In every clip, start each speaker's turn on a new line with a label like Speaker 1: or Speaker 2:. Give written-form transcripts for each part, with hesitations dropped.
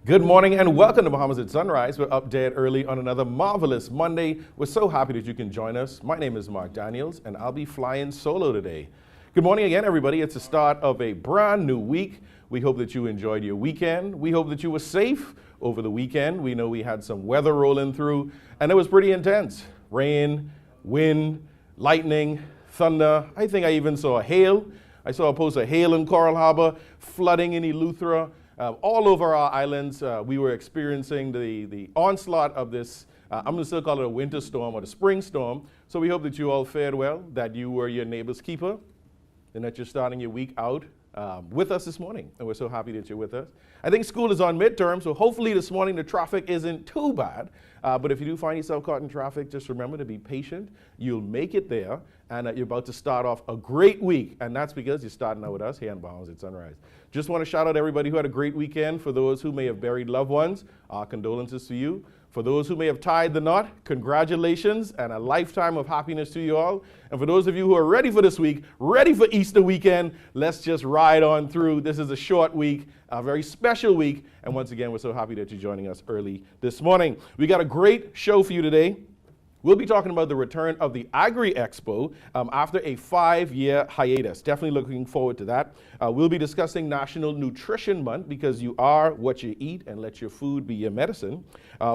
Speaker 1: Good morning and welcome to Bahamas at Sunrise. We're up dead early on another marvelous Monday. We're so happy that you can join us. My name is Mark Daniels and I'll be flying solo today. Good morning again, everybody. It's the start of a brand new week. We hope that you enjoyed your weekend. We hope that you were safe over the weekend. We know we had some weather rolling through and it was pretty intense. Rain, wind, lightning, thunder. I think I even saw hail. I saw a post of hail in Coral Harbor, flooding in Eleuthera. All over our islands, we were experiencing the onslaught of this, I'm going to still call it a winter storm or the spring storm. So we hope that you all fared well, that you were your neighbor's keeper, and that you're starting your week out with us this morning. And we're so happy that you're with us. I think school is on midterm, so hopefully this morning the traffic isn't too bad. But if you do find yourself caught in traffic, just remember to be patient. You'll make it there, and you're about to start off a great week. And that's because you're starting out with us here in Bahamas at Sunrise. Just want to shout out everybody who had a great weekend. For those who may have buried loved ones, our condolences to you. For those who may have tied the knot, congratulations and a lifetime of happiness to you all. And for those of you who are ready for this week, ready for Easter weekend, let's just ride on through. This is a short week, a very special week. And once again, we're so happy that you're joining us early this morning. We got a great show for you today. We'll be talking about the return of the Agri-Expo after a 5-year hiatus. Definitely looking forward to that. We'll be discussing National Nutrition Month because you are what you eat and let your food be your medicine.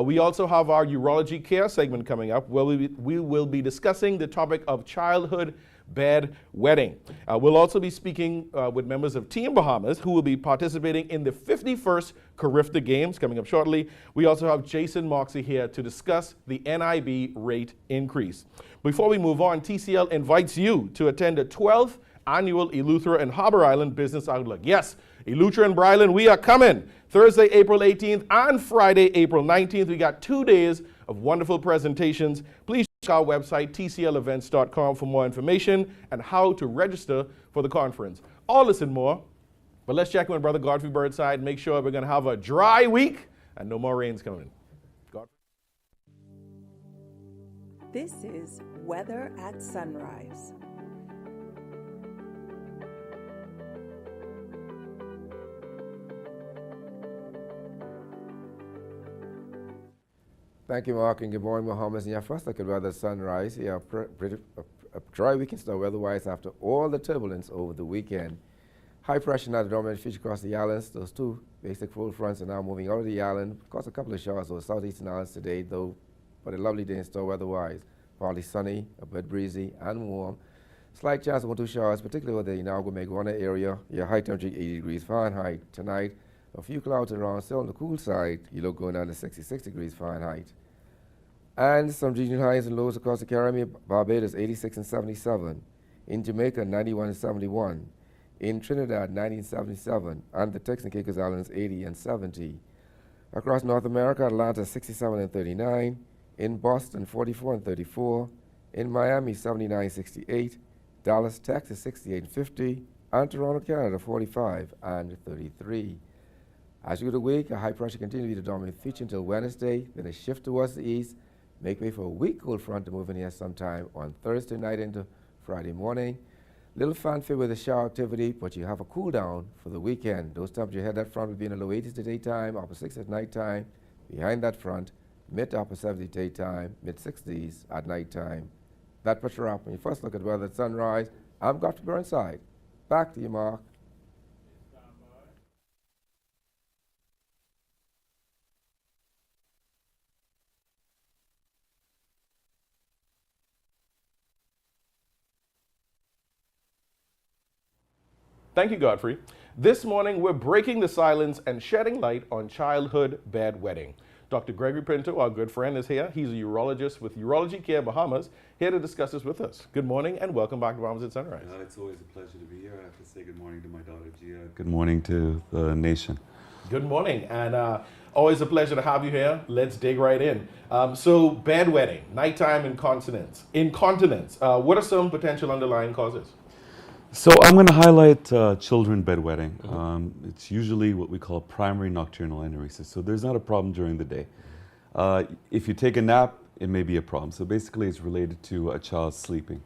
Speaker 1: We also have our Urology Care segment coming up where we will be discussing the topic of childhood bedwetting. We'll also be speaking with members of Team Bahamas who will be participating in the 51st Carifta Games coming up shortly. We also have Jayson Moxey here to discuss the NIB rate increase. Before we move on, TCL invites you to attend the 12th annual Eleuthera and Harbor Island Business Outlook. Yes, Eleuthera and Bryland, we are coming. Thursday, April 18th and Friday, April 19th. We got 2 days of wonderful presentations. Please check our website, tclevents.com, for more information and how to register for the conference. All this and more. But let's check with Brother Godfrey Birdside, make sure we're going to have a dry week and no more rains coming. Godfrey.
Speaker 2: This is Weather at Sunrise.
Speaker 3: Thank you, Mark, and good morning, Bahamas. And yeah, first look at weather sunrise. Yeah, a dry weekend still weather-wise after all the turbulence over the weekend. High pressure now the dominant feature across the islands. Those two basic cold fronts are now moving out of the island. Of course, a couple of showers over southeastern islands today, though, but a lovely day in store weather-wise. Partly sunny, a bit breezy and warm. Slight chance of 1 or 2 showers, particularly over the Inagua-Meguana area. Your high temperature 80 degrees Fahrenheit tonight. A few clouds around, still on the cool side. You look going down to 66 degrees Fahrenheit. And some regional highs and lows across the Caribbean. Barbados 86 and 77. In Jamaica 91 and 71. In Trinidad 90 and 77. And the Turks and Caicos Islands 80 and 70. Across North America, Atlanta 67 and 39. In Boston 44 and 34. In Miami 79 and 68. Dallas, Texas 68 and 50. And Toronto, Canada 45 and 33. As you go to the week, a high pressure continues to be the dominant feature until Wednesday, then a shift towards the east, make way for a weak cold front to move in here sometime on Thursday night into Friday morning. Little fanfare with the shower activity, but you have a cool down for the weekend. Those temperatures ahead that front will be in the low 80s at daytime, upper 60s at nighttime. Behind that front, mid to upper 70s daytime, mid 60s at nighttime. That puts you up when you first look at weather at sunrise. I'm Godfrey Burnside. Back to you, Mark.
Speaker 1: Thank you, Godfrey. This morning, we're breaking the silence and shedding light on childhood bedwetting. Dr. Greggory Pinto, our good friend, is here. He's a urologist with Urology Care Bahamas, here to discuss this with us. Good morning and welcome back to Bahamas at Sunrise.
Speaker 4: It's always a pleasure to be here. I have to say good morning to my daughter, Gia. Good morning to the nation.
Speaker 1: Good morning, and always a pleasure to have you here. Let's dig right in. So, bedwetting, nighttime incontinence. What are some potential underlying causes?
Speaker 4: So I'm going to highlight children bedwetting. It's usually what we call primary nocturnal enuresis. So there's not a problem during the day. If you take a nap, it may be a problem. So basically it's related to a child sleeping.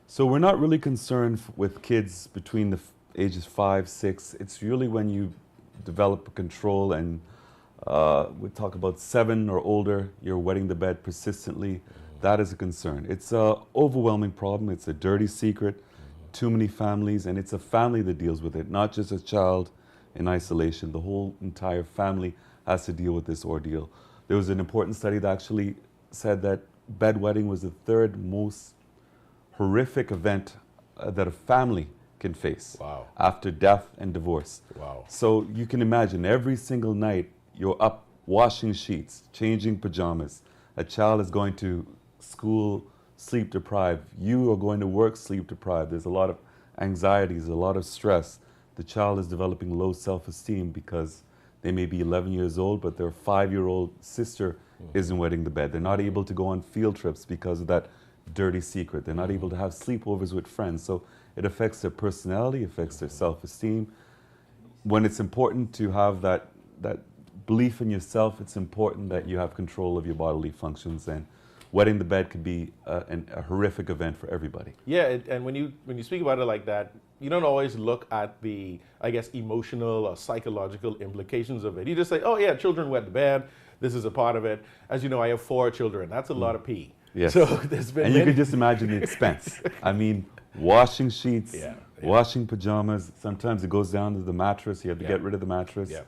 Speaker 4: So we're not really concerned with kids between the ages 5, 6. It's really when you develop control and We talk about 7 or older, you're wetting the bed persistently. That is a concern. It's an overwhelming problem. It's a dirty secret. Too many families, and it's a family that deals with it, not just a child in isolation. The whole entire family has to deal with this ordeal. There was an important study that actually said that bedwetting was the 3rd most horrific event that a family can face.
Speaker 1: Wow.
Speaker 4: After death and divorce.
Speaker 1: Wow.
Speaker 4: So you can imagine every single night you're up washing sheets, changing pajamas. A child is going to school sleep deprived. You are going to work sleep deprived. There's a lot of anxieties, a lot of stress. The child is developing low self-esteem because they may be 11 years old, but their 5-year-old sister isn't wetting the bed. They're not able to go on field trips because of that dirty secret. They're not able to have sleepovers with friends. So it affects their personality, affects their self-esteem. When it's important to have that belief in yourself, it's important that you have control of your bodily functions, and wetting the bed could be a horrific event for everybody.
Speaker 1: Yeah, and when you speak about it like that, you don't always look at the, I guess, emotional or psychological implications of it. You just say, oh yeah, children wet the bed, this is a part of it. As you know, I have 4 children. That's a lot of pee.
Speaker 4: Yes.
Speaker 1: So there's been
Speaker 4: and you can just imagine the expense. I mean, washing sheets, washing pajamas, sometimes it goes down to the mattress. You have to get rid of the mattress.
Speaker 1: Yeah.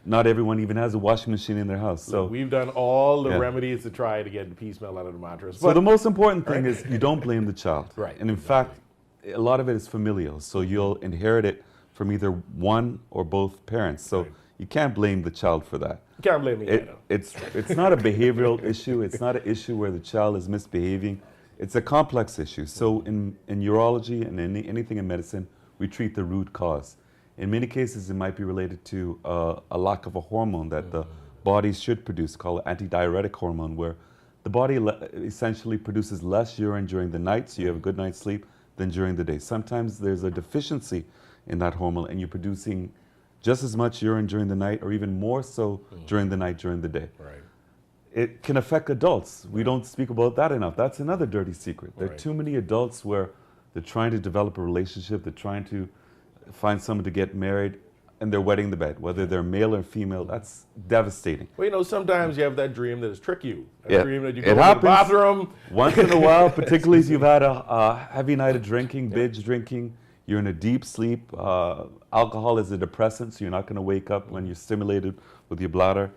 Speaker 4: Not everyone even has a washing machine in their house. So
Speaker 1: look, we've done all the remedies to try to get the pee smell out of the mattress.
Speaker 4: So the most important thing is you don't blame the child.
Speaker 1: Right.
Speaker 4: And in fact, a lot of it is familial. So you'll inherit it from either one or both parents. So you can't blame the child for that.
Speaker 1: You can't blame me.
Speaker 4: It's not a behavioral issue. It's not an issue where the child is misbehaving. It's a complex issue. So in urology and anything in medicine, we treat the root cause. In many cases, it might be related to a lack of a hormone that the body should produce, called antidiuretic hormone, where the body essentially produces less urine during the night, so you have a good night's sleep, than during the day. Sometimes there's a deficiency in that hormone, and you're producing just as much urine during the night, or even more so during the night, during the day.
Speaker 1: Right.
Speaker 4: It can affect adults. We don't speak about that enough. That's another dirty secret. There are too many adults where they're trying to develop a relationship, they're trying to find someone to get married, and they're wetting the bed, whether they're male or female. That's devastating.
Speaker 1: Well, you know, sometimes you have that dream that is trick you.
Speaker 4: Yeah.
Speaker 1: Dream that you go to the bathroom.
Speaker 4: Once in a while, particularly if you've had a heavy night of drinking, binge drinking, you're in a deep sleep. Alcohol is a depressant, so you're not going to wake up when you're stimulated with your bladder.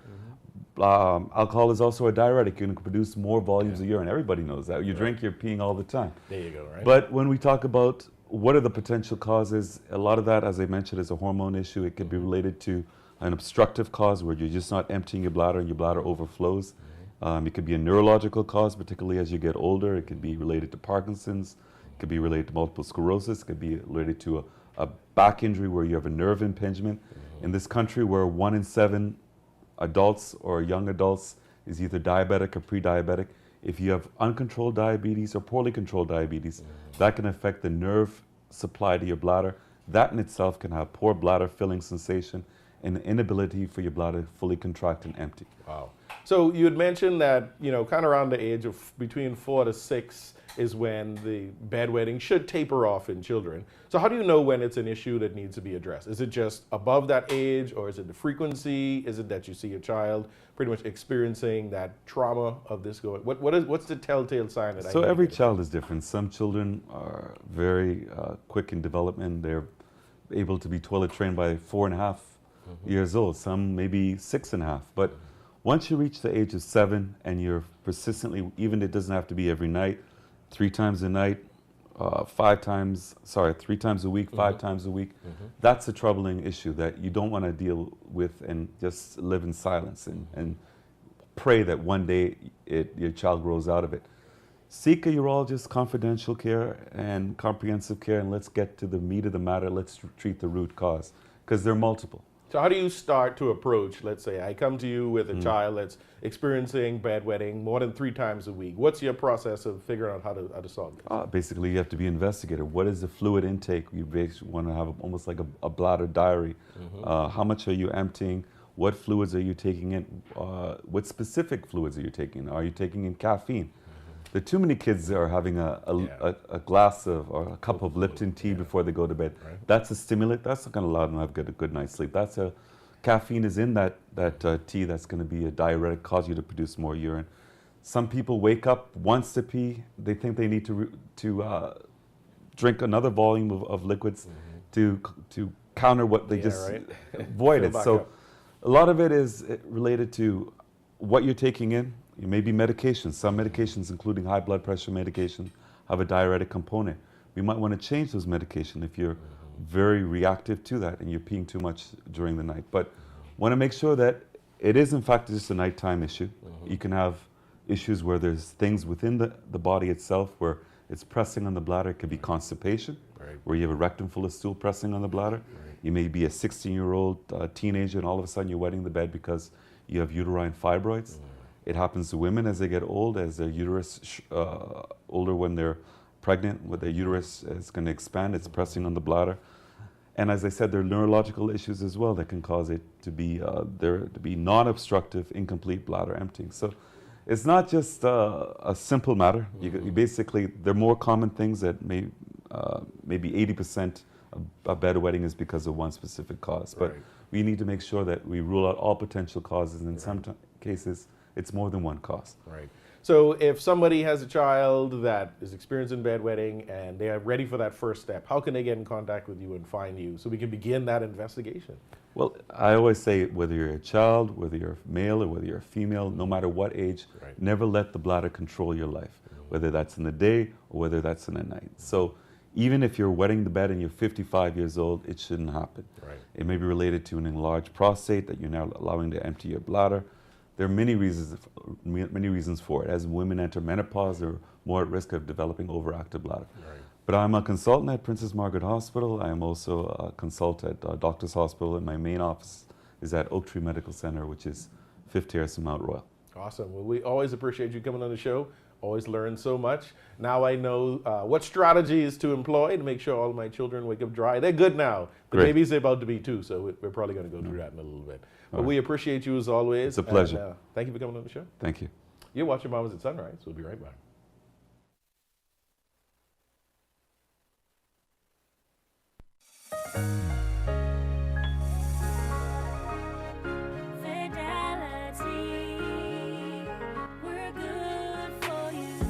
Speaker 4: Alcohol is also a diuretic. You can produce more volumes of urine. Everybody knows that. You drink, you're peeing all the time.
Speaker 1: There you go, right?
Speaker 4: But when we talk about what are the potential causes, a lot of that, as I mentioned, is a hormone issue. It could be related to an obstructive cause where you're just not emptying your bladder and your bladder overflows. It could be a neurological cause, particularly as you get older. It could be related to Parkinson's. It could be related to multiple sclerosis. It could be related to a back injury where you have a nerve impingement. In this country, where 1 in 7 adults or young adults is either diabetic or pre-diabetic, if you have uncontrolled diabetes or poorly controlled diabetes, that can affect the nerve supply to your bladder. That in itself can have poor bladder filling sensation and the inability for your bladder to fully contract and empty.
Speaker 1: Wow. So you had mentioned that, you know, kind of around the age of between 4 to 6 is when the bedwetting should taper off in children. So how do you know when it's an issue that needs to be addressed? Is it just above that age, or is it the frequency? Is it that you see your child pretty much experiencing that trauma of this going? What's the telltale sign that
Speaker 4: So every child is different. Some children are very quick in development. They're able to be toilet trained by 4.5 years old. Some maybe 6.5. But once you reach the age of 7 and you're persistently, even it doesn't have to be every night, 3 times a night, 3 times a week, 5 times a week, that's a troubling issue that you don't want to deal with and just live in silence and pray that one day your child grows out of it. Seek a urologist, confidential care and comprehensive care, and let's get to the meat of the matter. Let's treat the root cause, because they're multiple.
Speaker 1: So how do you start to approach, let's say I come to you with a child that's experiencing bedwetting more than 3 times a week. What's your process of figuring out how to solve this?
Speaker 4: Basically, you have to be investigated. What is the fluid intake? You basically want to have almost like a bladder diary. How much are you emptying? What fluids are you taking in? What specific fluids are you taking in? Are you taking in caffeine? There are too many kids that are having a glass of or a cup of Lipton tea before they go to bed. Right. That's a stimulant. That's not going to allow them to have a good night's sleep. That's a caffeine is in that tea that's going to be a diuretic, cause you to produce more urine. Some people wake up, once to pee, they think they need to drink another volume of liquids to counter what they just voided. So a lot of it is related to what you're taking in. It may be medications. Some medications, including high blood pressure medication, have a diuretic component. We might want to change those medications if you're very reactive to that and you're peeing too much during the night. But want to make sure that it is in fact just a nighttime issue. You can have issues where there's things within the body itself where it's pressing on the bladder. It could be constipation, where you have a rectum full of stool pressing on the bladder. You may be a 16-year-old teenager and all of a sudden you're wetting the bed because you have uterine fibroids. It happens to women as they get old, as their uterus, older when they're pregnant, when their uterus is going to expand, it's pressing on the bladder. And as I said, there are neurological issues as well that can cause it to be, non-obstructive, incomplete bladder emptying. So it's not just a simple matter. You basically, there are more common things that maybe 80% of bedwetting is because of one specific cause. But we need to make sure that we rule out all potential causes, and in some cases, it's more than one cause.
Speaker 1: Right. So if somebody has a child that is experiencing bedwetting and they are ready for that first step, how can they get in contact with you and find you so we can begin that investigation?
Speaker 4: Well, I always say whether you're a child, whether you're a male or whether you're a female, no matter what age, never let the bladder control your life, whether that's in the day or whether that's in the night. So even if you're wetting the bed and you're 55 years old, it shouldn't happen. It may be related to an enlarged prostate that you're now allowing to empty your bladder. There are many reasons for it. As women enter menopause, they're more at risk of developing overactive bladder. But I'm a consultant at Princess Margaret Hospital. I am also a consultant at Doctors Hospital, and my main office is at Oak Tree Medical Center, which is 5th Terrace in Mount Royal.
Speaker 1: Awesome. Well, we always appreciate you coming on the show. Always learn so much. Now I know what strategies to employ to make sure all my children wake up dry. They're good now. The baby's about to be too, so we're probably going to go through that in a little bit. But we appreciate you as always.
Speaker 4: It's a pleasure.
Speaker 1: And, thank you for coming on the show.
Speaker 4: Thank you.
Speaker 1: You're watching Bahamas at Sunrise. We'll be right back.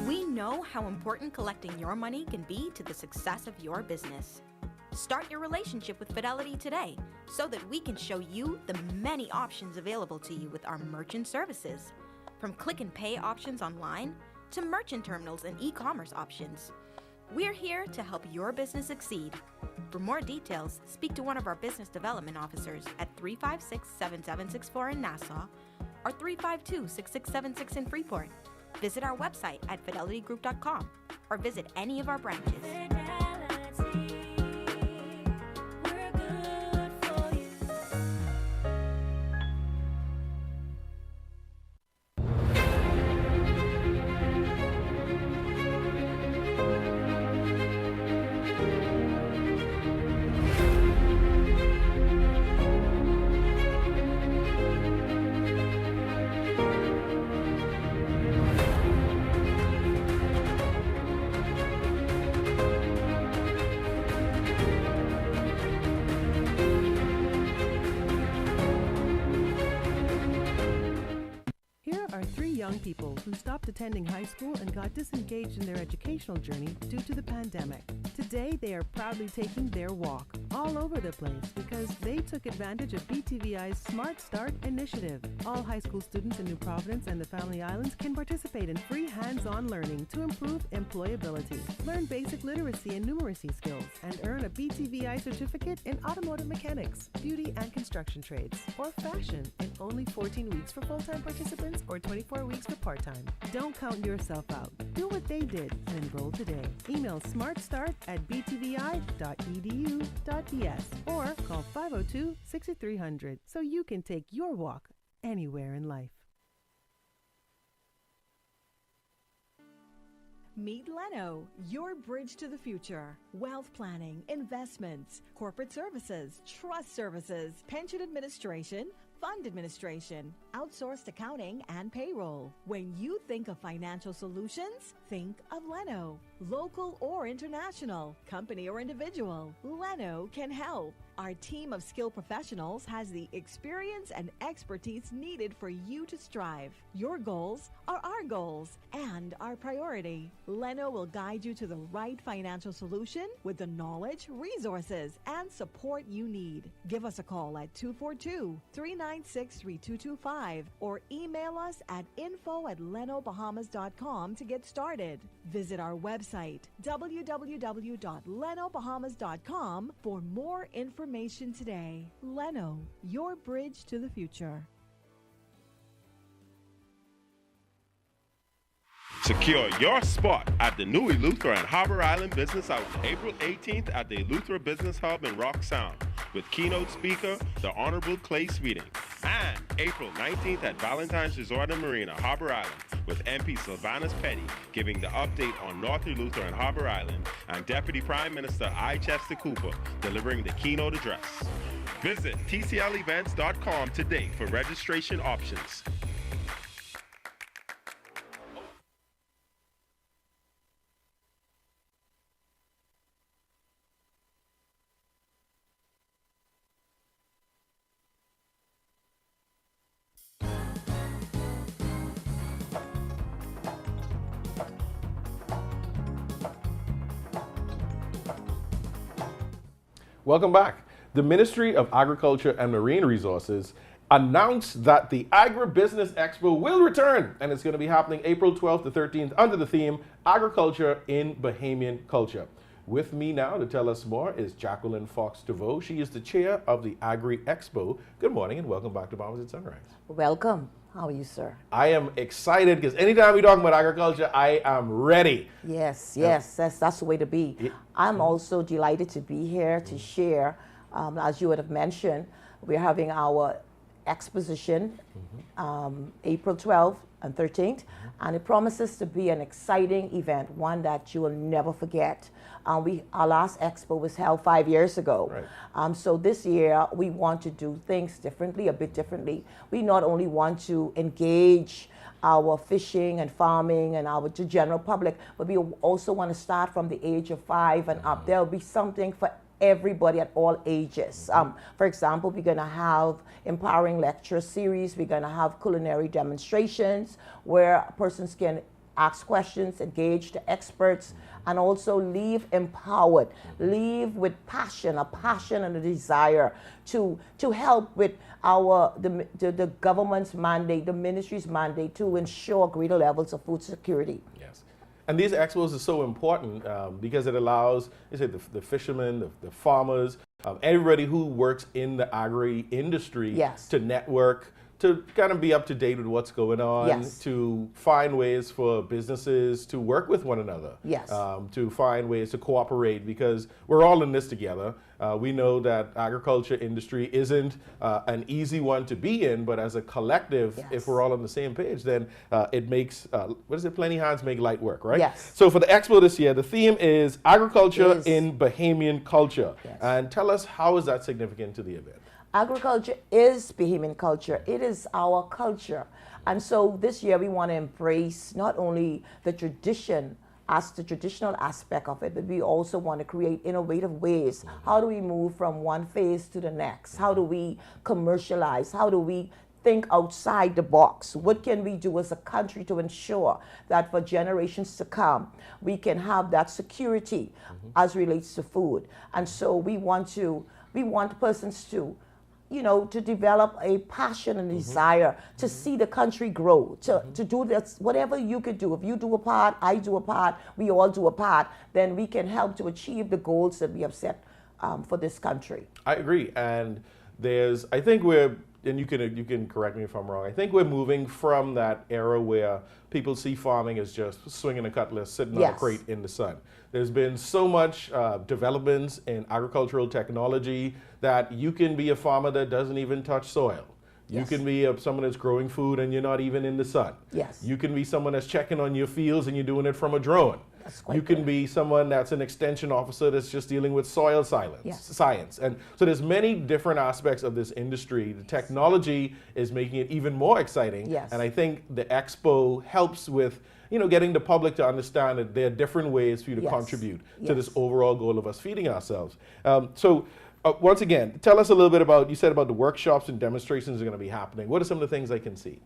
Speaker 5: We know how important collecting your money can be to the success of your business. Start your relationship with Fidelity today so that we can show you the many options available to you with our merchant services. From click and pay options online to merchant terminals and e-commerce options. We're here to help your business succeed. For more details, speak to one of our business development officers at 356-7764 in Nassau or 352-6676 in Freeport. Visit our website at fidelitygroup.com or visit any of our branches.
Speaker 6: Young people who stopped attending high school and got disengaged in their educational journey due to the pandemic. Today, they are proudly taking their walk all over the place because they took advantage of BTVI's Smart Start initiative. All high school students in New Providence and the Family Islands can participate in free hands-on learning to improve employability. Learn basic literacy and numeracy skills and earn a BTVI certificate in automotive mechanics, beauty and construction trades, or fashion in only 14 weeks for full-time participants or 24 weeks for part-time. Don't count yourself out. Do what they did and enroll today. Email smartstart@btvi.edu.ds or call 502-6300 so you can take your walk anywhere in life.
Speaker 7: Meet Leno, your bridge to the future. Wealth planning, investments, corporate services, trust services, pension administration, fund administration, outsourced accounting, and payroll. When you think of financial solutions, think of Leno. Local or international, company or individual, Leno can help. Our team of skilled professionals has the experience and expertise needed for you to strive. Your goals are our goals and our priority. Leno will guide you to the right financial solution with the knowledge, resources, and support you need. Give us a call at 242-396-3225 or email us at info@lenobahamas.com to get started. Visit our website, www.lenobahamas.com, for more information today. Leno, your bridge to the future.
Speaker 8: Secure your spot at the new Eleuthera and Harbor Island Business Outlet, April 18th at the Eleuthera Business Hub in Rock Sound, with keynote speaker, the Honorable Clay Sweeting. And April 19th at Valentine's Resort and Marina, Harbor Island, with MP Sylvanus Petty giving the update on North Eleuthera and Harbor Island, and Deputy Prime Minister I. Chester Cooper delivering the keynote address. Visit tclevents.com today for registration options.
Speaker 1: Welcome back. The Ministry of Agriculture and Marine Resources announced that the Agribusiness Expo will return, and it's going to be happening April 12th to 13th under the theme Agriculture in Bahamian Culture. With me now to tell us more is Jacqueline Fox-Deveaux. She is the chair of the Agri-Expo. Good morning and welcome back to Bahamas at Sunrise.
Speaker 9: Welcome. How are you, sir?
Speaker 1: I am excited because anytime we talk about agriculture, I am ready.
Speaker 9: Yes, that's the way to be. I'm also delighted to be here to share. As you would have mentioned, we're having our exposition April 12th and 13th, and it promises to be an exciting event, one that you will never forget. Our last expo was held 5 years ago.
Speaker 1: Right.
Speaker 9: So this year we want to do things differently, a bit differently. We not only want to engage our fishing and farming and our general public, but we also want to start from the age of 5 and up. There'll be something for everybody at all ages. For example, we're going to have empowering lecture series. We're going to have culinary demonstrations where persons can ask questions, engage the experts, and also leave empowered, leave with passion, a passion and a desire to help with the government's mandate, the ministry's mandate to ensure greater levels of food security.
Speaker 1: Yes. And these expos are so important because it allows, the fishermen, the farmers, everybody who works in the agri industry to network, to kind of be up to date with what's going on, to find ways for businesses to work with one another, to find ways to cooperate, because we're all in this together. We know that agriculture industry isn't an easy one to be in, but as a collective, if we're all on the same page, then it makes, plenty hands make light work, right?
Speaker 9: Yes.
Speaker 1: So for the expo this year, the theme is Agriculture in Bahamian Culture. And tell us, how is that significant to the event?
Speaker 9: Agriculture is Bahamian culture. It is our culture. And so this year we want to embrace not only the tradition as the traditional aspect of it, but we also want to create innovative ways. How do we move from one phase to the next? How do we commercialize? How do we think outside the box? What can we do as a country to ensure that for generations to come, we can have that security as relates to food? And so we want persons to to develop a passion and desire to see the country grow, to do this, whatever you could do. If you do a part, I do a part, we all do a part, then we can help to achieve the goals that we have set for this country.
Speaker 1: I agree. And I think and you can correct me if I'm wrong, I think we're moving from that era where people see farming as just swinging a cutlass, sitting on a crate in the sun. There's been so much developments in agricultural technology that you can be a farmer that doesn't even touch soil. You can be someone that's growing food and you're not even in the sun.
Speaker 9: Yes.
Speaker 1: You can be someone that's checking on your fields and you're doing it from a drone. You can be someone that's an extension officer that's just dealing with soil science. And so there's many different aspects of this industry. The technology is making it even more exciting. And I think the expo helps with getting the public to understand that there are different ways for you to contribute to this overall goal of us feeding ourselves. So Once again, tell us a little bit about, you said about the workshops and demonstrations are going to be happening. What are some of the things I can see?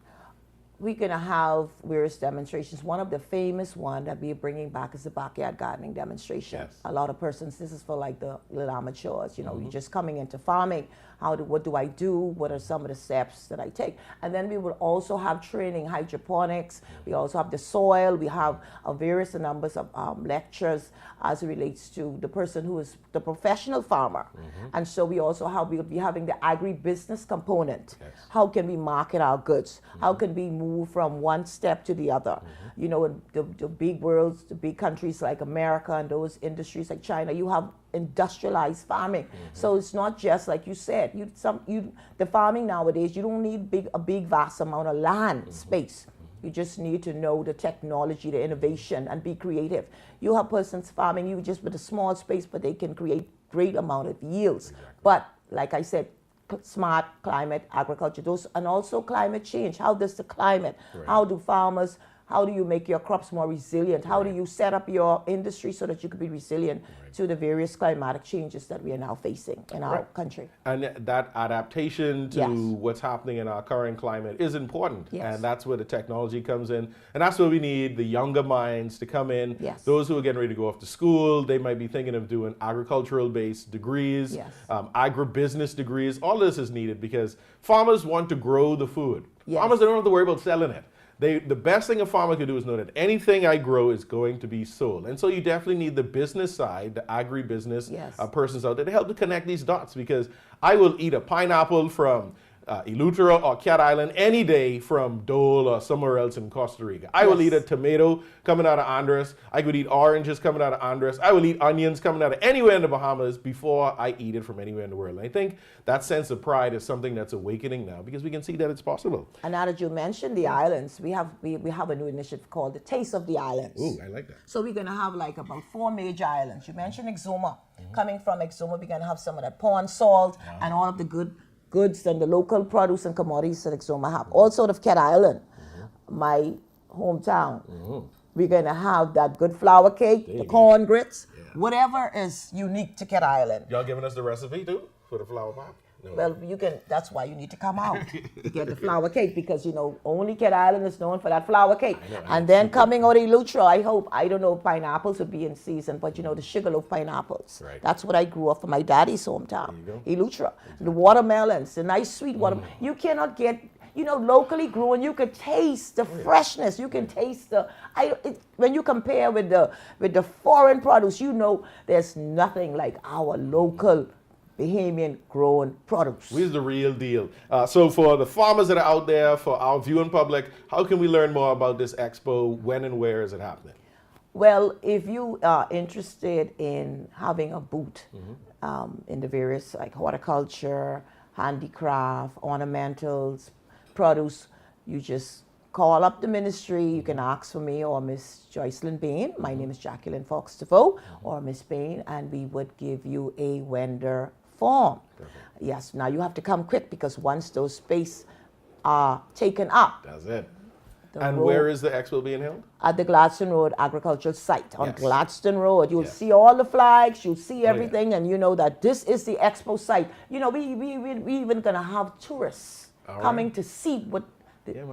Speaker 9: We're going to have various demonstrations. One of the famous one that we're bringing back is the backyard gardening demonstration.
Speaker 1: Yes.
Speaker 9: A lot of persons, this is for like the little amateurs, you know, you're just coming into farming. What do I do? What are some of the steps that I take? And then we will also have training, hydroponics. We also have the soil. We have various numbers of lectures as it relates to the person who is the professional farmer. And so we'll be having the agri-business component.
Speaker 1: Yes.
Speaker 9: How can we market our goods? How can we move from one step to the other? You know, in the big worlds, the big countries like America and those industries like China, you have industrialized farming. So it's not just like you said, the farming nowadays, you don't need a big vast amount of land space. You just need to know the technology, the innovation, and be creative. You have persons farming, you just with a small space, but they can create great amount of yields.
Speaker 1: Exactly.
Speaker 9: But like I said, smart climate agriculture, and also climate change. How does the climate, how do you make your crops more resilient? How do you set up your industry so that you can be resilient to the various climatic changes that we are now facing in our country?
Speaker 1: And that adaptation to what's happening in our current climate is important.
Speaker 9: Yes.
Speaker 1: And that's where the technology comes in. And that's where we need the younger minds to come in.
Speaker 9: Yes.
Speaker 1: Those who are getting ready to go off to school, they might be thinking of doing agricultural-based degrees, agribusiness degrees. All this is needed because farmers want to grow the food.
Speaker 9: Yes.
Speaker 1: Farmers don't have to worry about selling it. The best thing a farmer can do is know that anything I grow is going to be sold. And so you definitely need the business side, the agri-business persons out there to help to connect these dots, because I will eat a pineapple from Eleuthera or Cat Island any day from Dole or somewhere else in Costa Rica. I will eat a tomato coming out of Andres. I could eat oranges coming out of Andres. I will eat onions coming out of anywhere in the Bahamas before I eat it from anywhere in the world. And I think that sense of pride is something that's awakening now because we can see that it's possible.
Speaker 9: And now that you mentioned the islands, we have a new initiative called the Taste of the Islands.
Speaker 1: Ooh, I like that.
Speaker 9: So we're going to have like about 4 major islands. You mentioned Exuma. Coming from Exuma, we're going to have some of that pond salt and all of the goods and the local produce and commodities that Exuma have. Also of Cat Island, my hometown. We're going to have that good flour cake, the corn grits, whatever is unique to Cat Island.
Speaker 1: Y'all giving us the recipe too for the flour pop? No.
Speaker 9: Well, that's why you need to come out to get the flour cake, because, you know, only Cat Island is known for that flour cake. And then coming out of Eleuthera, I don't know if pineapples would be in season, but, you know, the sugarloaf pineapples.
Speaker 1: Right.
Speaker 9: That's what I grew up from my daddy's hometown, Eleuthera. The watermelons, the nice sweet watermelon. You cannot get, you know, locally grown, you could taste the freshness. You can taste when you compare with the foreign produce, you know, there's nothing like our local Bahamian grown produce.
Speaker 1: We're the real deal. So for the farmers that are out there, for our viewing public, how can we learn more about this expo? When and where is it happening?
Speaker 9: Well, if you are interested in having a booth in the various like horticulture, handicraft, ornamentals, produce, you just call up the ministry. You can ask for me or Miss Jayson Bain. My name is Jacqueline Fox-Deveaux, or Miss Bain, and we would give you a vendor form.
Speaker 1: Perfect.
Speaker 9: Yes, now you have to come quick, because once those spaces are taken up.
Speaker 1: That's it. And where is the expo being held?
Speaker 9: At the Gladstone Road Agricultural Site. On Gladstone Road, you'll see all the flags, you'll see everything, and you know that this is the expo site. You know, we even gonna have tourists coming to see what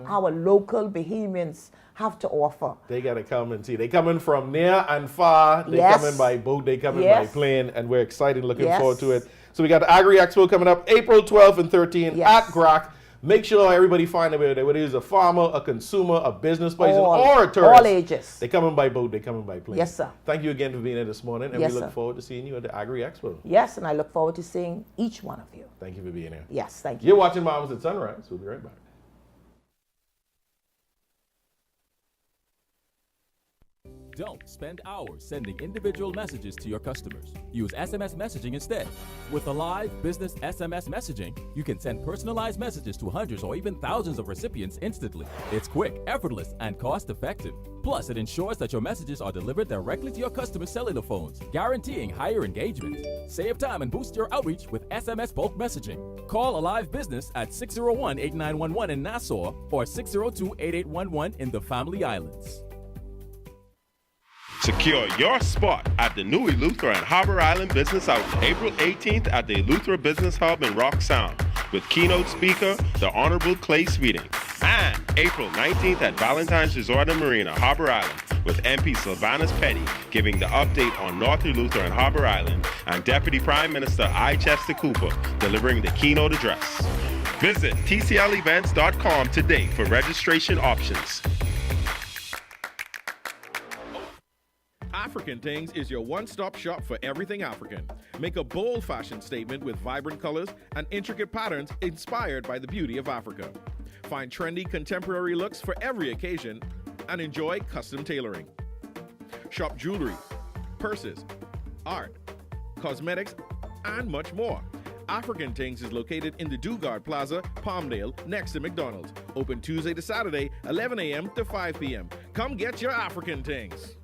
Speaker 9: our local Bahamians have to offer.
Speaker 1: They got to come and see. They coming from near and far. They coming by boat. They coming by plane, and we're excited, looking forward to it. So we got the Agri-Expo coming up April 12th and 13th at GRAC. Make sure everybody find out whether it is a farmer, a consumer, a business person, or a tourist.
Speaker 9: All ages.
Speaker 1: They coming by boat. They coming by plane.
Speaker 9: Yes, sir.
Speaker 1: Thank you again for being here this morning, and we look forward to seeing you at the Agri-Expo.
Speaker 9: Yes, and I look forward to seeing each one of you.
Speaker 1: Thank you for being here.
Speaker 9: Yes, thank you.
Speaker 1: You're watching Bahamas at Sunrise. We'll be right back.
Speaker 10: Don't spend hours sending individual messages to your customers. Use SMS messaging instead. With Alive Business SMS messaging, you can send personalized messages to hundreds or even thousands of recipients instantly. It's quick, effortless, and cost-effective. Plus, it ensures that your messages are delivered directly to your customers' cellular phones, guaranteeing higher engagement. Save time and boost your outreach with SMS bulk messaging. Call Alive Business at 601-8911 in Nassau or 602-8811 in the Family Islands.
Speaker 8: Secure your spot at the New Eleuthera and Harbor Island Business Outlet, April 18th at the Eleuthera Business Hub in Rock Sound, with keynote speaker, the Honorable Clay Sweeting. And April 19th at Valentine's Resort and Marina, Harbor Island, with MP Sylvanus Petty giving the update on North Eleuthera and Harbor Island, and Deputy Prime Minister I. Chester Cooper delivering the keynote address. Visit tclevents.com today for registration options.
Speaker 1: African Things is your one-stop shop for everything African. Make a bold fashion statement with vibrant colors and intricate patterns inspired by the beauty of Africa. Find trendy contemporary looks for every occasion and enjoy custom tailoring. Shop jewelry, purses, art, cosmetics, and much more. African Things is located in the Dugard Plaza, Palmdale, next to McDonald's. Open Tuesday to Saturday, 11 a.m. to 5 p.m. Come get your African Things.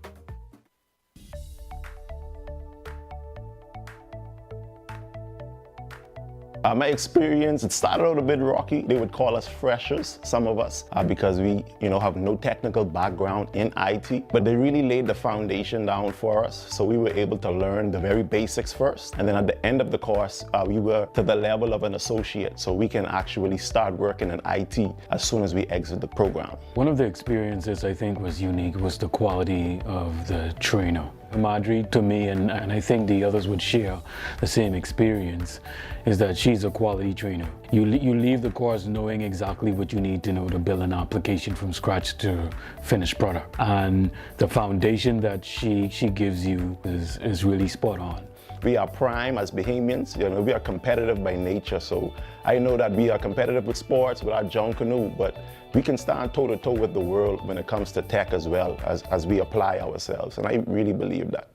Speaker 11: My experience, it started out a bit rocky. They would call us freshers, some of us, because we, have no technical background in IT, but they really laid the foundation down for us. So we were able to learn the very basics first. And then at the end of the course, we were to the level of an associate. So we can actually start working in IT as soon as we exit the program.
Speaker 12: One of the experiences I think was unique was the quality of the trainer. Madri, to me, and I think the others would share the same experience, is that she's a quality trainer. You leave the course knowing exactly what you need to know to build an application from scratch to finished product. And the foundation that she gives you is really spot on.
Speaker 11: We are prime as Bahamians, we are competitive by nature. So I know that we are competitive with sports, with our John Canoe, but we can stand toe-to-toe with the world when it comes to tech as well as we apply ourselves. And I really believe that.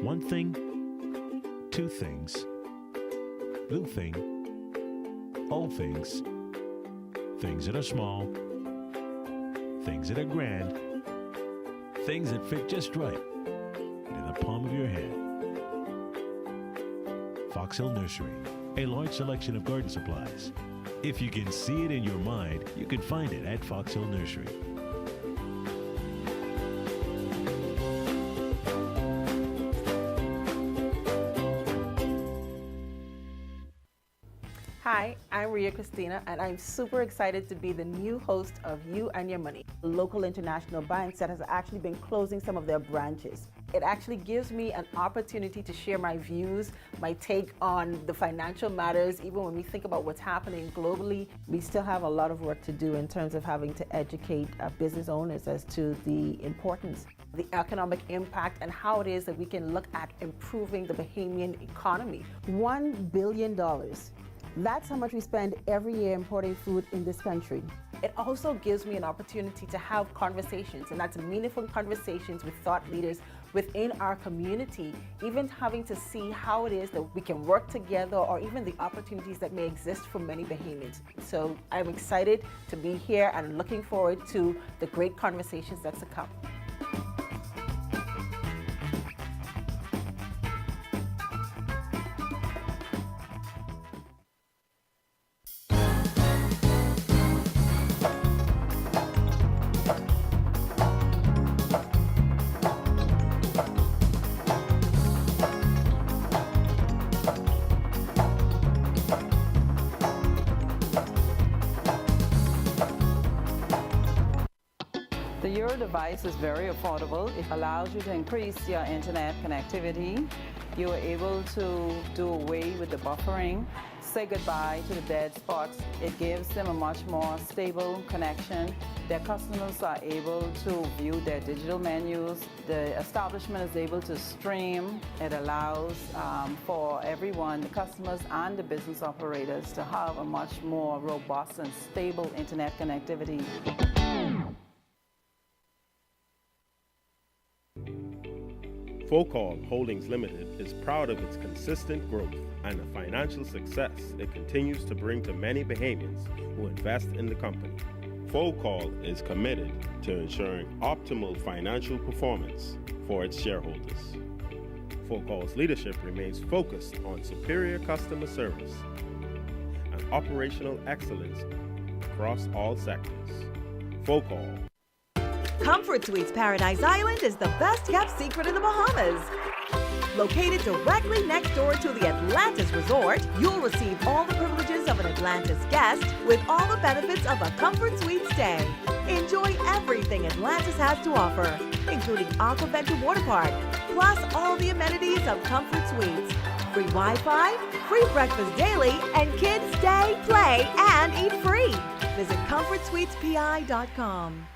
Speaker 13: One thing, two things, little thing, all things, things that are small, things that are grand, things that fit just right in the palm of your hand. Fox Hill Nursery, a large selection of garden supplies. If you can see it in your mind, you can find it at Fox Hill Nursery.
Speaker 14: Hi, I'm Ria Christina, and I'm super excited to be the new host of You and Your Money, local international banks that has actually been closing some of their branches. It actually gives me an opportunity to share my views, my take on the financial matters. Even when we think about what's happening globally, we still have a lot of work to do in terms of having to educate business owners as to the importance, the economic impact, and how it is that we can look at improving the Bahamian economy. $1 billion. That's how much we spend every year importing food in this country. It also gives me an opportunity to have conversations, and that's meaningful conversations with thought leaders within our community, even having to see how it is that we can work together, or even the opportunities that may exist for many Bahamians. So I'm excited to be here and looking forward to the great conversations that's to come.
Speaker 15: The Euro device is very affordable. It allows you to increase your internet connectivity. You are able to do away with the buffering, say goodbye to the dead spots. It gives them a much more stable connection. Their customers are able to view their digital menus. The establishment is able to stream. It allows for everyone, the customers and the business operators, to have a much more robust and stable internet connectivity.
Speaker 8: Focal Holdings Limited is proud of its consistent growth and the financial success it continues to bring to many Bahamians who invest in the company. Focal is committed to ensuring optimal financial performance for its shareholders. Focal's leadership remains focused on superior customer service and operational excellence across all sectors. Focal.
Speaker 7: Comfort Suites Paradise Island is the best kept secret in the Bahamas. Located directly next door to the Atlantis Resort, you'll receive all the privileges of an Atlantis guest with all the benefits of a Comfort Suite stay. Enjoy everything Atlantis has to offer, including Aquaventure Water Park, plus all the amenities of Comfort Suites. Free Wi-Fi, free breakfast daily, and kids stay, play, and eat free. Visit ComfortSuitesPI.com.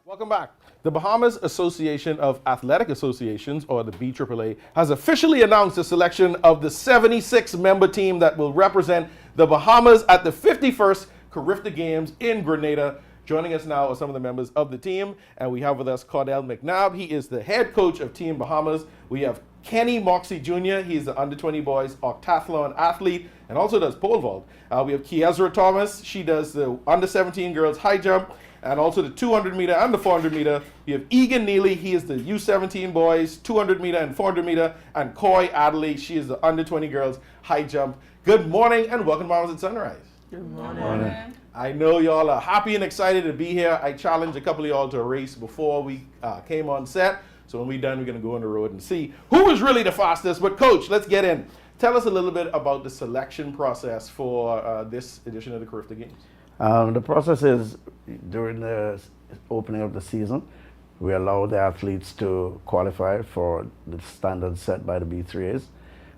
Speaker 1: Welcome back. The Bahamas Association of Athletic Associations, or the BAAA, has officially announced the selection of the 76-member team that will represent the Bahamas at the 51st Carifta Games in Grenada. Joining us now are some of the members of the team, and we have with us Caudell McNabb. He is the head coach of Team Bahamas. We have Kenny Moxey Jr. He's the under-20 boys octathlon athlete and also does pole vault. We have Keyezra Thomas. She does the under-17 girls high jump and also the 200 meter and the 400 meter. We have Eagan Neely. He is the U17 boys 200 meter and 400 meter. And Adderley. She is the under-20 girls high jump. Good morning and welcome to Bahamas at Sunrise.
Speaker 16: Good morning.
Speaker 1: I know y'all are happy and excited to be here. I challenged a couple of y'all to a race before we came on set. So when we're done, we're going to go on the road and see who is really the fastest. But Coach, let's get in. Tell us a little bit about the selection process for this edition of the Carifta Games.
Speaker 16: The process is during the opening of the season, we allow the athletes to qualify for the standards set by the B3As.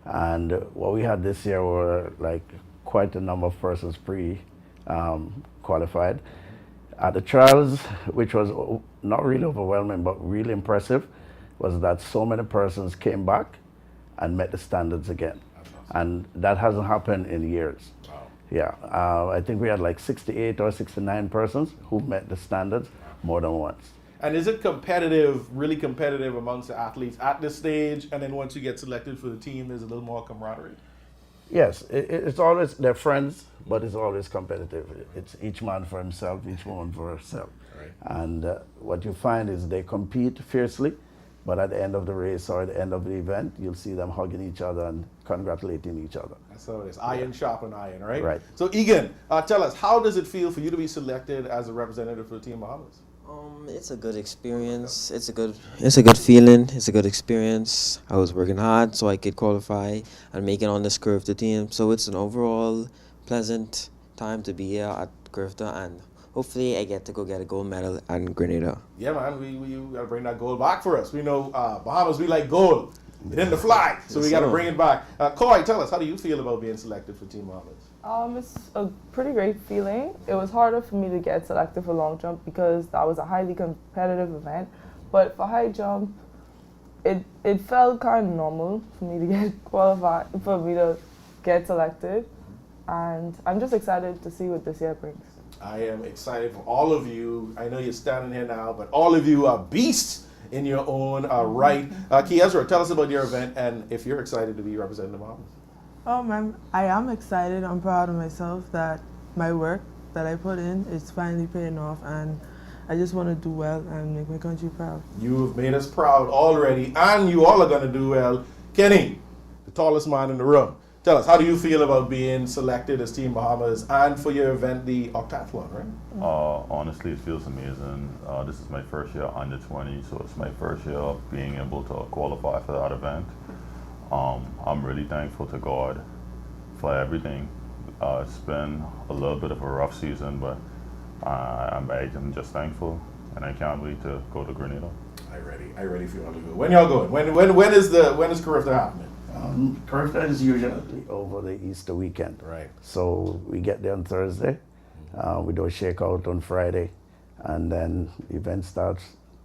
Speaker 16: And what we had this year were like quite a number of persons qualified. At the trials, which was not really overwhelming, but really impressive, was that so many persons came back and met the standards again. And that hasn't happened in years.
Speaker 1: Wow.
Speaker 16: Yeah, I think we had like 68 or 69 persons who met the standards more than once.
Speaker 1: And is it competitive, really competitive amongst the athletes at this stage? And then once you get selected for the team, there's a little more camaraderie?
Speaker 16: Yes, it's always, they're friends, but it's always competitive. It's each man for himself, each woman for herself.
Speaker 1: Right.
Speaker 16: And what you find is they compete fiercely, but at the end of the race or at the end of the event, you'll see them hugging each other and congratulating each other.
Speaker 1: That's how it is. Iron sharpen iron, right?
Speaker 16: Right.
Speaker 1: So Eagan, tell us, how does it feel for you to be selected as a representative for the Team Bahamas?
Speaker 17: It's a good experience. It's a good feeling. It's a good experience. I was working hard so I could qualify and make it on this Carifta team. So it's an overall pleasant time to be here at Carifta, and hopefully I get to go get a gold medal in Grenada.
Speaker 1: Yeah, man, we got to bring that gold back for us. We know Bahamas, we like gold. It in the fly, so we got to bring it back. Coy, tell us, how do you feel about being selected for Team Bahamas?
Speaker 18: It's a pretty great feeling. It was harder for me to get selected for long jump because that was a highly competitive event. But for high jump, it felt kind of normal for me to get qualified, for me to get selected. And I'm just excited to see what this year brings.
Speaker 1: I am excited for all of you. I know you're standing here now, but all of you are beasts in your own right. Keyezra, tell us about your event and if you're excited to be representing the Bahamas.
Speaker 19: I am excited. I'm proud of myself that my work that I put in is finally paying off, and I just want to do well and make my country proud.
Speaker 1: You have made us proud already, and you all are going to do well. Kenny, the tallest man in the room, tell us, how do you feel about being selected as Team Bahamas and for your event, the octathlon, right?
Speaker 20: Honestly, it feels amazing. This is my first year under 20, so it's my first year of being able to qualify for that event. I'm really thankful to God for everything. It's been a little bit of a rough season, but I'm just thankful, and I can't wait to go to Grenada.
Speaker 1: I ready for y'all to go. When y'all going? When is Carifta happening?
Speaker 16: Carifta is usually over the Easter weekend.
Speaker 1: Right.
Speaker 16: So we get there on Thursday. We do a shakeout on Friday, and then the event starts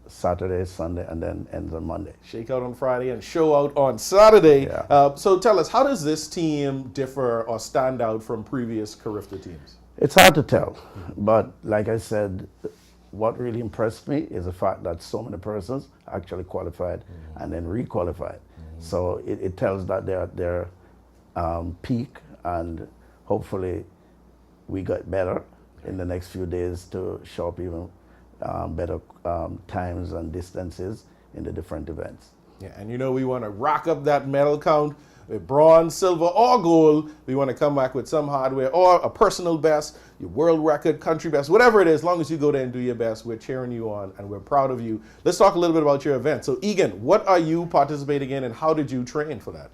Speaker 16: Saturday, Sunday, and then ends on Monday.
Speaker 1: Shakeout on Friday and show out on Saturday.
Speaker 16: Yeah.
Speaker 1: So tell us, how does this team differ or stand out from previous Carifta teams?
Speaker 16: It's hard to tell, but like I said, what really impressed me is the fact that so many persons actually qualified and then re-qualified. So it tells that they're peak and hopefully we got better in the next few days to show up even better times and distances in the different events.
Speaker 1: Yeah, and you know we want to rock up that medal count with bronze, silver, or gold. We want to come back with some hardware or a personal best, your world record, country best, whatever it is. As long as you go there and do your best, we're cheering you on and we're proud of you. Let's talk a little bit about your event. So Eagan, what are you participating in and how did you train for that?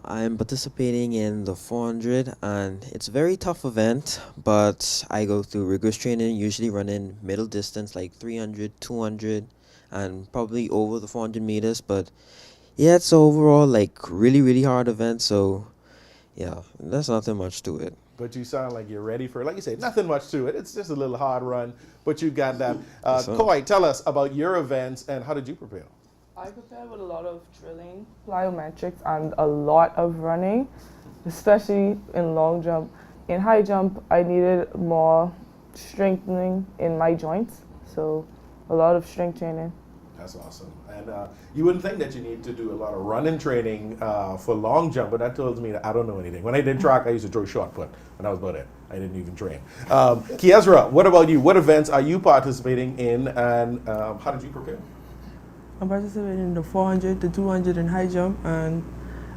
Speaker 17: I'm participating in the 400 and it's a very tough event, but I go through rigorous training, usually running middle distance like 300, 200, and probably over the 400 meters. But yeah, it's overall like really hard event. So yeah, there's nothing much to it.
Speaker 1: But you sound like you're ready for it. Like you said, nothing much to it. It's just a little hard run, but you got that. Koi, tell us about your events and how did you prepare?
Speaker 18: I prepared with a lot of drilling, plyometrics, and a lot of running, especially in long jump. In high jump, I needed more strengthening in my joints, so a lot of strength training.
Speaker 1: That's awesome. And you wouldn't think that you need to do a lot of running training for long jump, but that tells me that I don't know anything. When I did track, I used to throw short put, and that was about it. I didn't even train. Keyezra, what about you? What events are you participating in, and how did you prepare?
Speaker 19: I'm participating in the 400, the 200 and high jump, and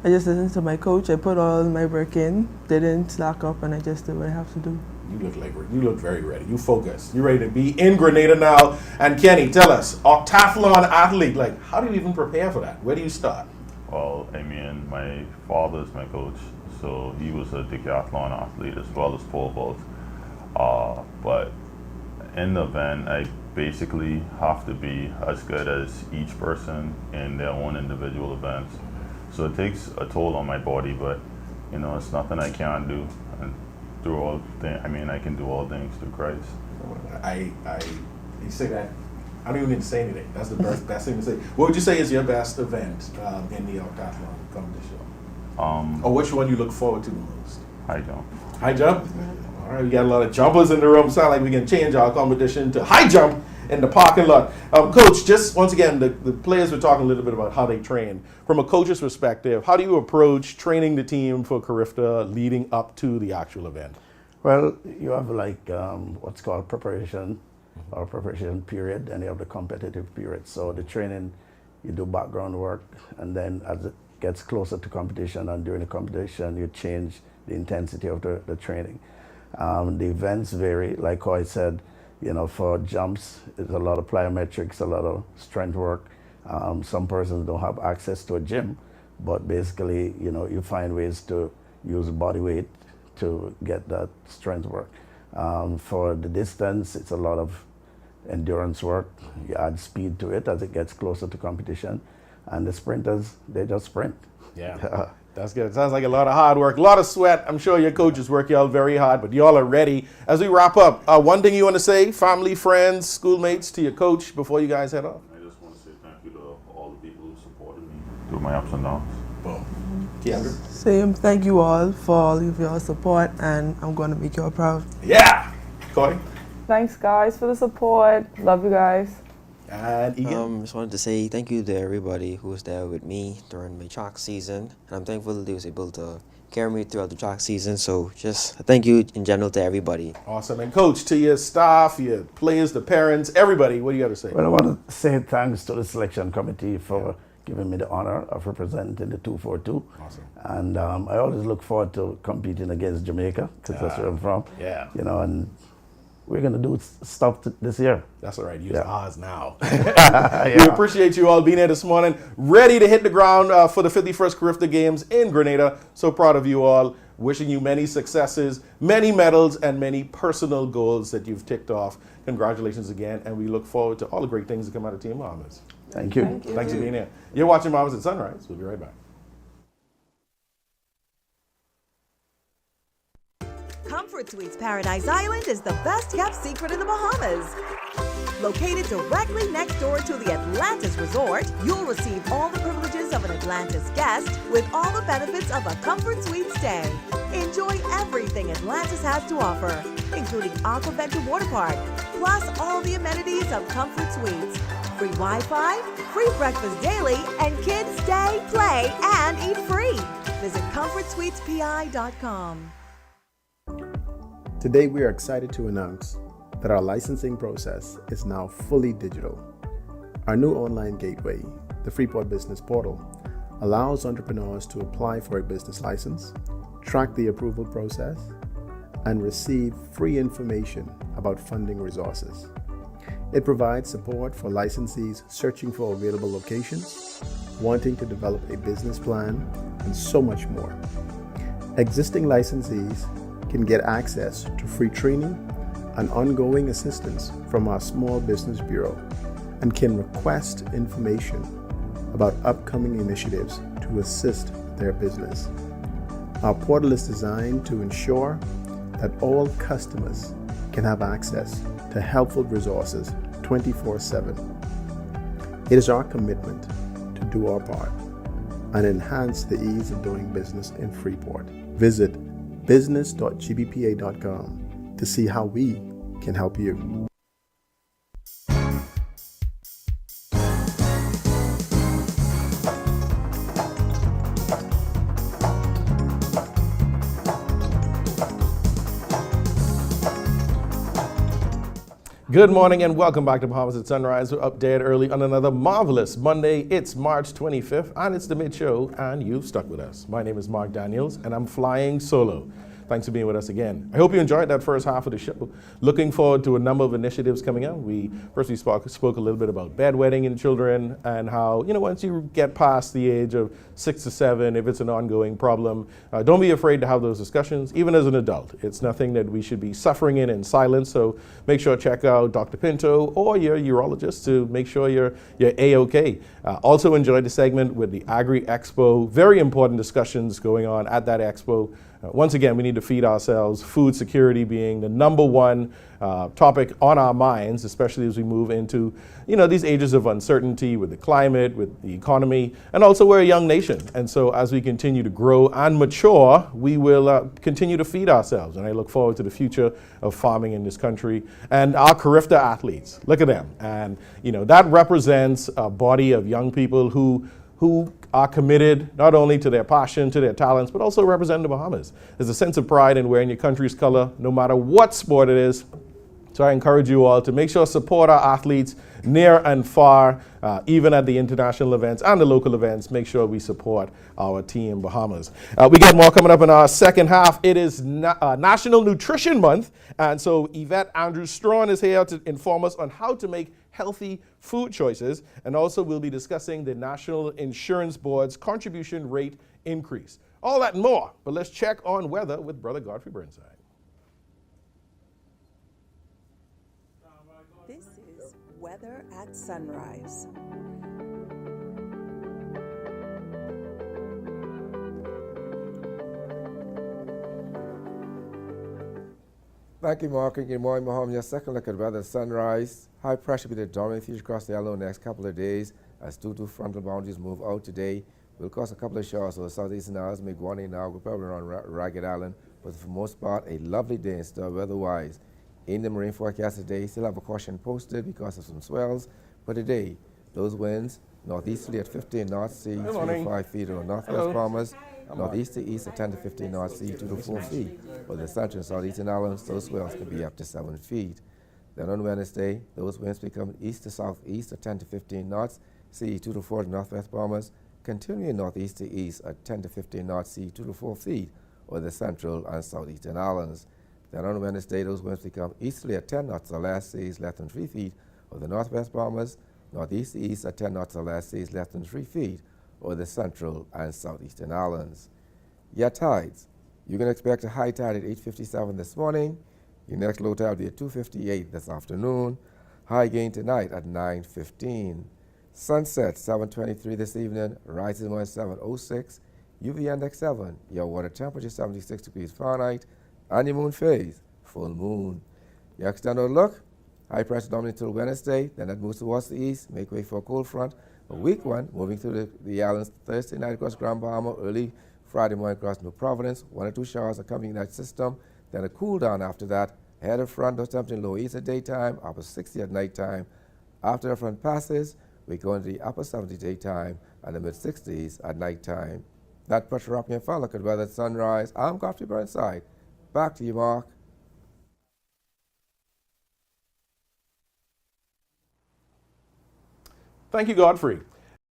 Speaker 19: I just listened to my coach. I put all my work in, didn't slack up, and I just did what I have to do.
Speaker 1: You look very ready. You focused. You're ready to be in Grenada now. And Kenny, tell us, octathlon athlete, like how do you even prepare for that? Where do you start?
Speaker 20: Well, I mean, my father is my coach, so he was a decathlon athlete as well as pole vault. But in the event, I basically have to be as good as each person in their own individual events. So it takes a toll on my body, but you know, it's nothing I can't do. And through all things, I mean, I can do all things through Christ.
Speaker 1: You say that, I don't even need to say anything. That's the best thing to say. What would you say is your best event in the octathlon competition? Or which one you look forward to the most?
Speaker 20: High jump.
Speaker 1: High jump? All right, we got a lot of jumpers in the room. Sound like we can change our competition to high jump in the parking lot. Coach, just once again, the players were talking a little bit about how they train. From a coach's perspective, how do you approach training the team for Carifta leading up to the actual event?
Speaker 16: Well, you have like what's called preparation or preparation period, and you have the competitive period. So the training, you do background work, and then as it gets closer to competition and during the competition, you change the intensity of the training. The events vary, like I said, you know, for jumps, it's a lot of plyometrics, a lot of strength work. Some persons don't have access to a gym, but basically, you know, you find ways to use body weight to get that strength work. For the distance, it's a lot of endurance work. You add speed to it as it gets closer to competition. And the sprinters, they just sprint.
Speaker 1: Yeah. That's good. It sounds like a lot of hard work, a lot of sweat. I'm sure your coaches work y'all very hard, but y'all are ready. As we wrap up, one thing you want to say, family, friends, schoolmates, to your coach before you guys head off?
Speaker 20: I just want to say thank you to all the people who supported me through my ups and downs.
Speaker 1: Boom. Keyezra?
Speaker 19: Same. Thank you all for all of your support, and I'm going to make you all proud.
Speaker 1: Yeah. Cody?
Speaker 18: Thanks, guys, for the support. Love you guys.
Speaker 1: And Eagan?
Speaker 17: Just wanted to say thank you to everybody who was there with me during my track season. And I'm thankful that they was able to carry me throughout the track season. So just thank you in general to everybody.
Speaker 1: Awesome. And Coach, to your staff, your players, the parents, everybody, what do you have to say?
Speaker 16: Well, I want to say thanks to the selection committee for giving me the honor of representing the 242.
Speaker 1: Awesome.
Speaker 16: And I always look forward to competing against Jamaica, because that's where I'm from.
Speaker 1: Yeah.
Speaker 16: You know, and we're going to do stuff this year.
Speaker 1: That's all right. Use ours now. We appreciate you all being here this morning, ready to hit the ground for the 51st Carifta Games in Grenada. So proud of you all. Wishing you many successes, many medals, and many personal goals that you've ticked off. Congratulations again, and we look forward to all the great things that come out of Team Bahamas.
Speaker 16: Thank you.
Speaker 1: Thanks for being here. You're watching Bahamas at Sunrise. We'll be right back.
Speaker 7: Comfort Suites Paradise Island is the best kept secret in the Bahamas. Located directly next door to the Atlantis Resort, you'll receive all the privileges of an Atlantis guest with all the benefits of a Comfort Suite stay. Enjoy everything Atlantis has to offer, including Aquaventure Water Park, plus all the amenities of Comfort Suites. Free Wi-Fi, free breakfast daily, and kids stay, play, and eat free. Visit ComfortSuitesPI.com.
Speaker 21: Today we are excited to announce that our licensing process is now fully digital. Our new online gateway, the Freeport Business Portal, allows entrepreneurs to apply for a business license, track the approval process, and receive free information about funding resources. It provides support for licensees searching for available locations, wanting to develop a business plan, and so much more. Existing licensees can get access to free training and ongoing assistance from our Small Business Bureau and can request information about upcoming initiatives to assist their business. Our portal is designed to ensure that all customers can have access to helpful resources 24/7. It is our commitment to do our part and enhance the ease of doing business in Freeport. Visit business.gbpa.com to see how we can help you.
Speaker 1: Good morning and welcome back to Bahamas at Sunrise. We're up dead early on another marvelous Monday. It's March 25th and it's the mid-show and you've stuck with us. My name is Mark Daniels and I'm flying solo. Thanks for being with us again. I hope you enjoyed that first half of the show. Looking forward to a number of initiatives coming up. We spoke a little bit about bedwetting in children and how, once you get past the age of 6 to 7, if it's an ongoing problem, don't be afraid to have those discussions, even as an adult. It's nothing that we should be suffering in silence. So make sure to check out Dr. Pinto or your urologist to make sure you're A-OK. Also enjoyed the segment with the Agri-Expo. Very important discussions going on at that expo. Once again, we need to feed ourselves, food security being the number one topic on our minds, especially as we move into, these ages of uncertainty with the climate, with the economy, and also we're a young nation. And so as we continue to grow and mature, we will continue to feed ourselves. And I look forward to the future of farming in this country and our Carifta athletes. Look at them. And, that represents a body of young people who are committed not only to their passion, to their talents, but also represent the Bahamas. There's a sense of pride in wearing your country's color, no matter what sport it is. So I encourage you all to make sure to support our athletes near and far, even at the international events and the local events. Make sure we support our team Bahamas. We got more coming up in our second half. It is National Nutrition Month, and so Yvette Andrews-Strachan is here to inform us on how to make healthy food choices, and also we'll be discussing the National Insurance Board's contribution rate increase. All that and more, but let's check on weather with Brother Godfrey Burnside.
Speaker 2: This is Weather at Sunrise.
Speaker 3: Thank you, Mark, and good morning, Bahamas. Your second look at weather at sunrise. High pressure will be the dominant feature across the island next couple of days as two frontal boundaries move out today. Will cause a couple of showers over southeastern islands, make one in now, probably around Ragged Island, but for the most part, a lovely day and still weather-wise. In the marine forecast today, still have a caution posted because of some swells, but today, those winds, northeasterly at 15 knots, sea 3 to 5 feet on northwest Bahamas, northeast to east at 10 to 15 knots, sea 2 to 4 feet. For the central and southeastern islands, those swells can be up to 7 feet. Then on Wednesday, those winds become east to southeast at 10 to 15 knots, sea 2 to 4 to northwest Bahamas, continuing northeast to east at 10 to 15 knots, sea 2 to 4 feet over the central and southeastern islands. Then on Wednesday, those winds become easterly at 10 knots or less, seas less than 3 feet over the northwest Bahamas, northeast to east at 10 knots or less, seas less than 3 feet over the central and southeastern islands. Your tides. You can expect a high tide at 8:57 this morning. Your next low tide will be at 2:58 this afternoon. High gain tonight at 9:15. Sunset 7:23 this evening. Rises at 7:06. UV index 7. Your water temperature 76 degrees Fahrenheit. And your moon phase, full moon. Your external look. High pressure dominant until Wednesday. Then it moves towards the east. Make way for a cold front. A weak one moving through the islands Thursday night across Grand Bahama, early Friday morning across New Providence. 1 or 2 showers are coming in that system. Then a cool down after that. Head of front, those temperatures low east at daytime, upper 60 at nighttime. After the front passes, we go into the upper 70s daytime and the mid 60s at nighttime. That pressure up your fellow could weather at sunrise. I'm Godfrey Burnside. Back to you, Mark.
Speaker 1: Thank you, Godfrey.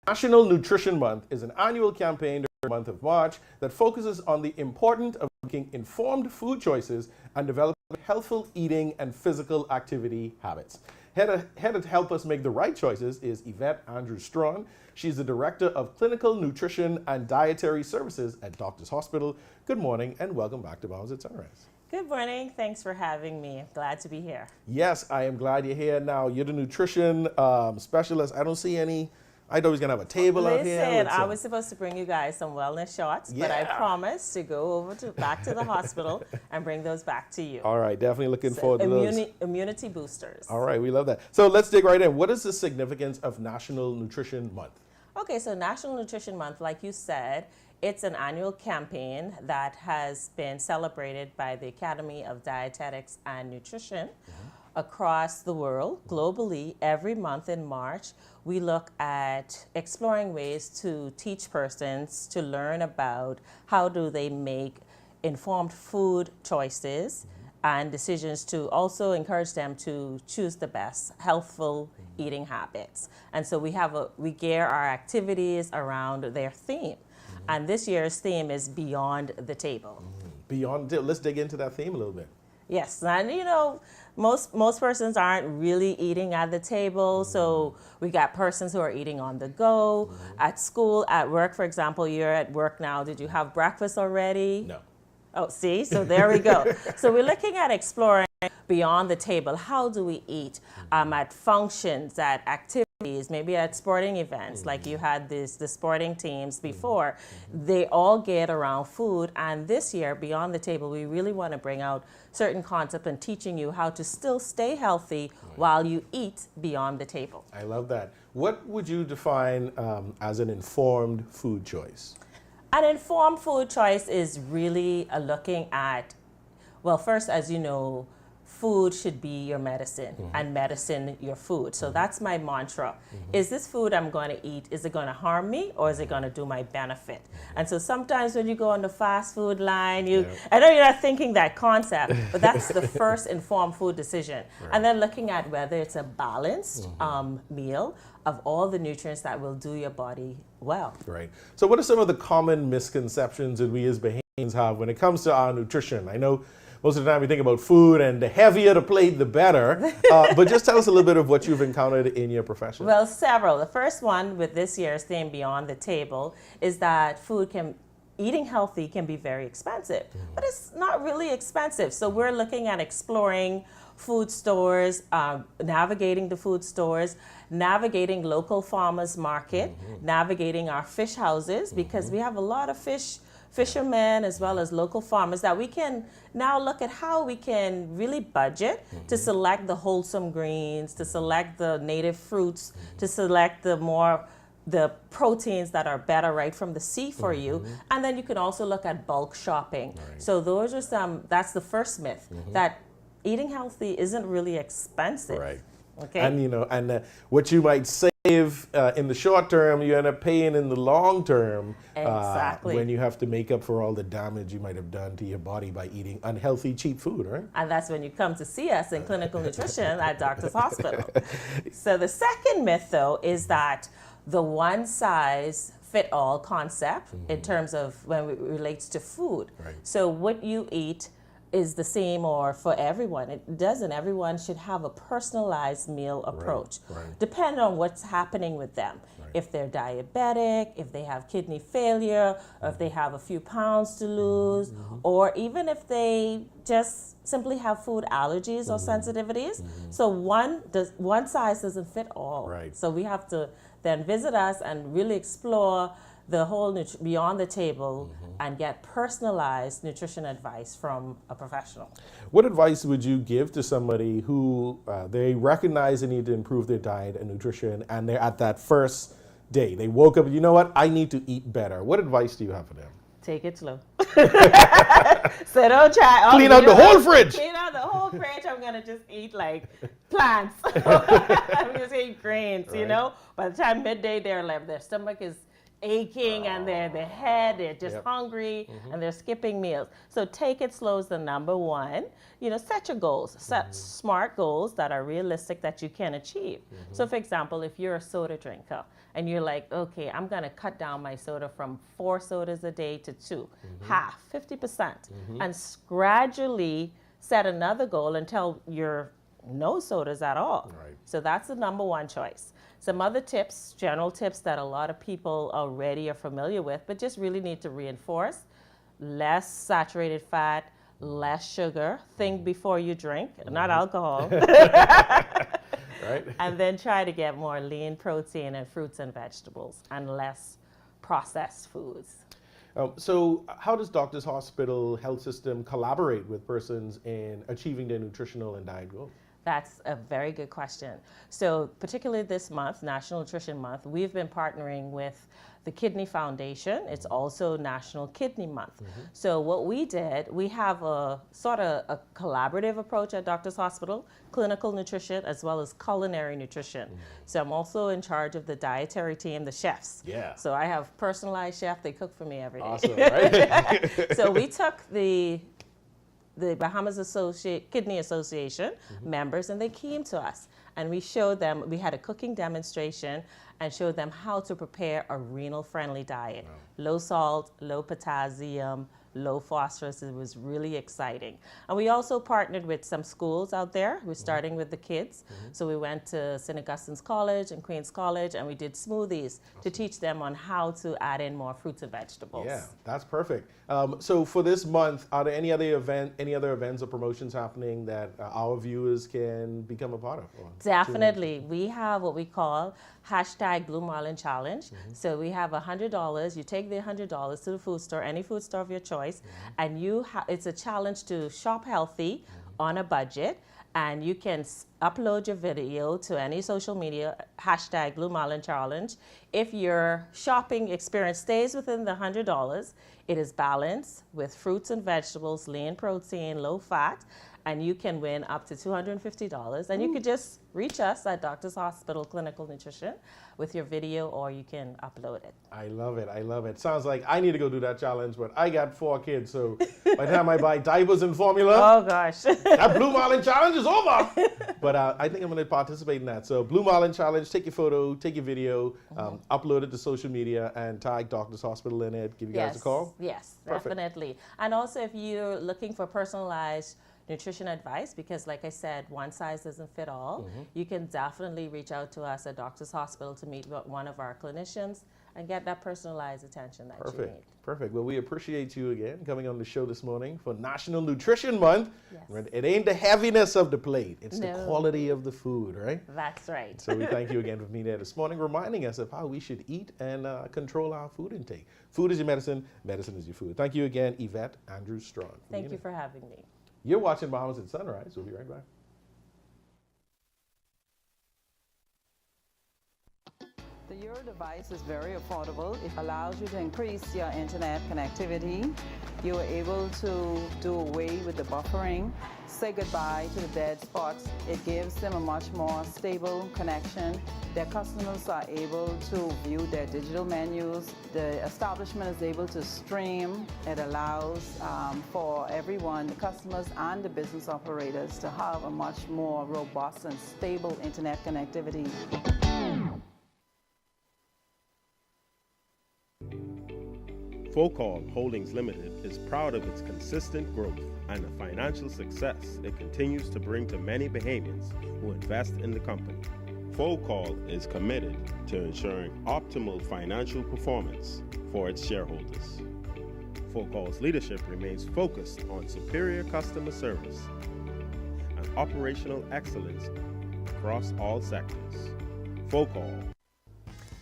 Speaker 1: National Nutrition Month is an annual campaign during the month of March that focuses on the importance of making informed food choices and developing healthful eating and physical activity habits. Here to help us make the right choices is Yvette Andrews-Strachan. She's the Director of Clinical Nutrition and Dietary Services at Doctors Hospital. Good morning and welcome back to Bahamas at Sunrise.
Speaker 4: Good morning. Thanks for having me. Glad to be here.
Speaker 1: Yes, I am glad you're here. Now, you're the nutrition specialist. I don't see any. I thought we was going to have a table out here.
Speaker 4: Listen, I was supposed to bring you guys some wellness shots, but I promised to go over back to the hospital and bring those back to you.
Speaker 1: All right, definitely looking forward to those.
Speaker 4: Immunity boosters.
Speaker 1: All right, we love that. So let's dig right in. What is the significance of National Nutrition Month?
Speaker 4: Okay, so National Nutrition Month, like you said, it's an annual campaign that has been celebrated by the Academy of Dietetics and Nutrition across the world, globally. Every month in March, we look at exploring ways to teach persons to learn about how do they make informed food choices and decisions, to also encourage them to choose the best healthful eating habits. And so we gear our activities around their theme. And this year's theme is Beyond the Table.
Speaker 1: Beyond, let's dig into that theme a little bit.
Speaker 4: Yes, and you know, most persons aren't really eating at the table, so we got persons who are eating on the go, at school, at work. For example, you're at work now. Did you have breakfast already?
Speaker 1: No.
Speaker 4: Oh, see, so there we go. So we're looking at exploring beyond the table. How do we eat at functions, at activities, maybe at sporting events, like you had the sporting teams before. They all get around food, and this year, Beyond the Table, we really want to bring out certain concepts and teaching you how to still stay healthy while you eat beyond the table.
Speaker 1: I love that. What would you define as an informed food choice?
Speaker 4: An informed food choice is really looking at, well, first, as you know, food should be your medicine and medicine your food. So that's my mantra. Is this food I'm going to eat, is it going to harm me or is it going to do my benefit? And so sometimes when you go on the fast food line, I know you're not thinking that concept, but that's the first informed food decision. And then looking at whether it's a balanced meal of all the nutrients that will do your body well.
Speaker 1: Right. So what are some of the common misconceptions that we as Bahamians have when it comes to our nutrition? I know most of the time we think about food, and the heavier the plate, the better. But just tell us a little bit of what you've encountered in your profession.
Speaker 4: Well, several. The first one with this year's theme, Beyond the Table, is that eating healthy can be very expensive, but it's not really expensive. So we're looking at exploring food stores, navigating the food stores, navigating local farmers market, navigating our fish houses, because we have a lot of fishermen as well as local farmers that we can now look at how we can really budget to select the wholesome greens, to select the native fruits, to select the proteins that are better right from the sea for you. And then you can also look at bulk shopping. So those are that's the first myth, that eating healthy isn't really expensive.
Speaker 1: Right.
Speaker 4: Okay.
Speaker 1: And what you might save in the short term, you end up paying in the long term.
Speaker 4: Exactly.
Speaker 1: When you have to make up for all the damage you might have done to your body by eating unhealthy, cheap food, right?
Speaker 4: And that's when you come to see us in clinical nutrition at Doctors Hospital. So the second myth, though, is that the one-size-fit-all concept in terms of when it relates to food.
Speaker 1: Right.
Speaker 4: So what you eat is the same or for everyone. It doesn't. Everyone should have a personalized meal approach, depending on what's happening with them. If they're diabetic, if they have kidney failure, or if they have a few pounds to lose, or even if they just simply have food allergies or sensitivities. So one size doesn't fit all. So we have to then visit us and really explore the whole Beyond the Table and get personalized nutrition advice from a professional.
Speaker 1: What advice would you give to somebody who they recognize they need to improve their diet and nutrition, and they're at that first day? They woke up, you know what, I need to eat better. What advice do you have for them?
Speaker 4: Take it slow. So don't try.
Speaker 1: Clean out the whole fridge.
Speaker 4: Clean out the whole fridge. I'm going to just eat like plants. I'm just eat grains, you know. By the time midday, their stomach is aching and their head, they're just hungry and they're skipping meals. So take it slow is the number one. You know, set your goals, set smart goals that are realistic that you can achieve. So for example, if you're a soda drinker and you're like, okay, I'm gonna cut down my soda from 4 sodas a day to 2, half, 50%, and gradually set another goal until you're no sodas at all. So that's the number one choice. Some other tips, general tips that a lot of people already are familiar with, but just really need to reinforce: less saturated fat, less sugar. Think before you drink, not alcohol.
Speaker 1: Right.
Speaker 4: And then try to get more lean protein and fruits and vegetables and less processed foods.
Speaker 1: So how does Doctors Hospital Health System collaborate with persons in achieving their nutritional and diet goals?
Speaker 4: That's a very good question. So particularly this month, National Nutrition Month, we've been partnering with the Kidney Foundation. It's also National Kidney Month. So what we did, we have a sort of a collaborative approach at Doctors Hospital, clinical nutrition as well as culinary nutrition. So I'm also in charge of the dietary team, the chefs.
Speaker 1: Yeah.
Speaker 4: So I have personalized chef, they cook for me every day.
Speaker 1: Awesome, right?
Speaker 4: So we took the Bahamas Kidney Association members, and they came to us and we showed them, we had a cooking demonstration and showed them how to prepare a renal friendly diet. Low salt, low potassium, low phosphorus. It was really exciting. And we also partnered with some schools out there. We're starting with the kids. So we went to St. Augustine's College and Queen's College, and we did smoothies to teach them on how to add in more fruits and vegetables.
Speaker 1: Yeah, that's perfect. So for this month, are there any other events or promotions happening that our viewers can become a part of?
Speaker 4: Definitely. We have what we call #Blue Marlin Challenge. So we have $100. You take the $100 to the food store, any food store of your choice, and it's a challenge to shop healthy on a budget. And you can upload your video to any social media, #Blue Marlin Challenge. If your shopping experience stays within the $100, it is balanced with fruits and vegetables, lean protein, low fat, and you can win up to $250. And you could just reach us at Doctors Hospital Clinical Nutrition with your video, or you can upload it.
Speaker 1: I love it. I love it. Sounds like I need to go do that challenge, but I got 4 kids, so by the time I buy diapers and formula,
Speaker 4: oh gosh,
Speaker 1: that Blue Marlin Challenge is over. But I think I'm going to participate in that. So Blue Marlin Challenge, take your photo, take your video, upload it to social media, and tag Doctors Hospital in it. Give you guys a call.
Speaker 4: Yes,
Speaker 1: Perfect.
Speaker 4: definitely. And also if you're looking for personalized nutrition advice, because like I said, one size doesn't fit all, you can definitely reach out to us at Doctors Hospital to meet with one of our clinicians and get that personalized attention that you need.
Speaker 1: Perfect. Well, we appreciate you again coming on the show this morning for National Nutrition Month.
Speaker 4: Yes.
Speaker 1: It ain't the heaviness of the plate, it's the
Speaker 4: No.
Speaker 1: quality of the food, right?
Speaker 4: That's right.
Speaker 1: So we thank you again for being there this morning, reminding us of how we should eat and control our food intake. Food is your medicine, medicine is your food. Thank you again, Yvette Andrews-Strachan.
Speaker 4: Thank you for having me.
Speaker 1: You're watching Bahamas at Sunrise. We'll be right back.
Speaker 15: Your device is very affordable. It allows you to increase your internet connectivity. You are able to do away with the buffering, say goodbye to the dead spots. It gives them a much more stable connection. Their customers are able to view their digital menus. The establishment is able to stream. It allows for everyone, the customers and the business operators, to have a much more robust and stable internet connectivity.
Speaker 8: Focal Holdings Limited is proud of its consistent growth and the financial success it continues to bring to many Bahamians who invest in the company. Focal is committed to ensuring optimal financial performance for its shareholders. Focal's leadership remains focused on superior customer service and operational excellence across all sectors. Focal.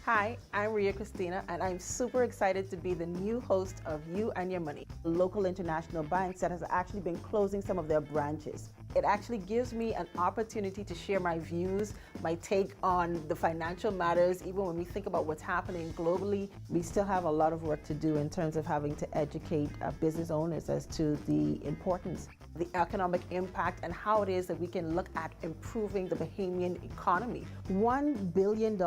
Speaker 14: Hi, I'm Ria Christina, and I'm super excited to be the new host of You and Your Money, a local international bank that has actually been closing some of their branches. It actually gives me an opportunity to share my views, my take on the financial matters. Even when we think about what's happening globally, we still have a lot of work to do in terms of having to educate business owners as to the importance, the economic impact, and how it is that we can look at improving the Bahamian economy. $1 billion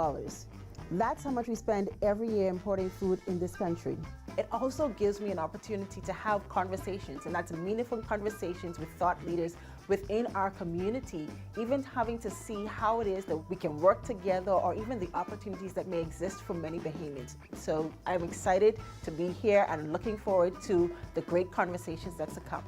Speaker 14: That's how much we spend every year importing food in this country. It also gives me an opportunity to have conversations, and that's meaningful conversations with thought leaders within our community, even having to see how it is that we can work together or even the opportunities that may exist for many Bahamians. So I'm excited to be here and looking forward to the great conversations that's to come.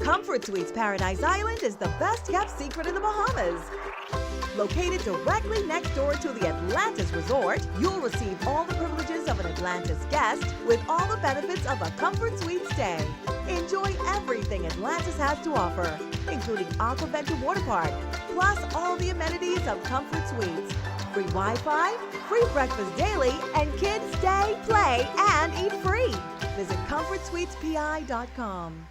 Speaker 7: Comfort Suites Paradise Island is the best kept secret in the Bahamas. Located directly next door to the Atlantis Resort, you'll receive all the privileges of an Atlantis guest with all the benefits of a Comfort Suite stay. Enjoy everything Atlantis has to offer, including Aquaventure Water Park, plus all the amenities of Comfort Suites. Free Wi-Fi, free breakfast daily, and kids stay, play, and eat free. Visit ComfortSuitesPI.com.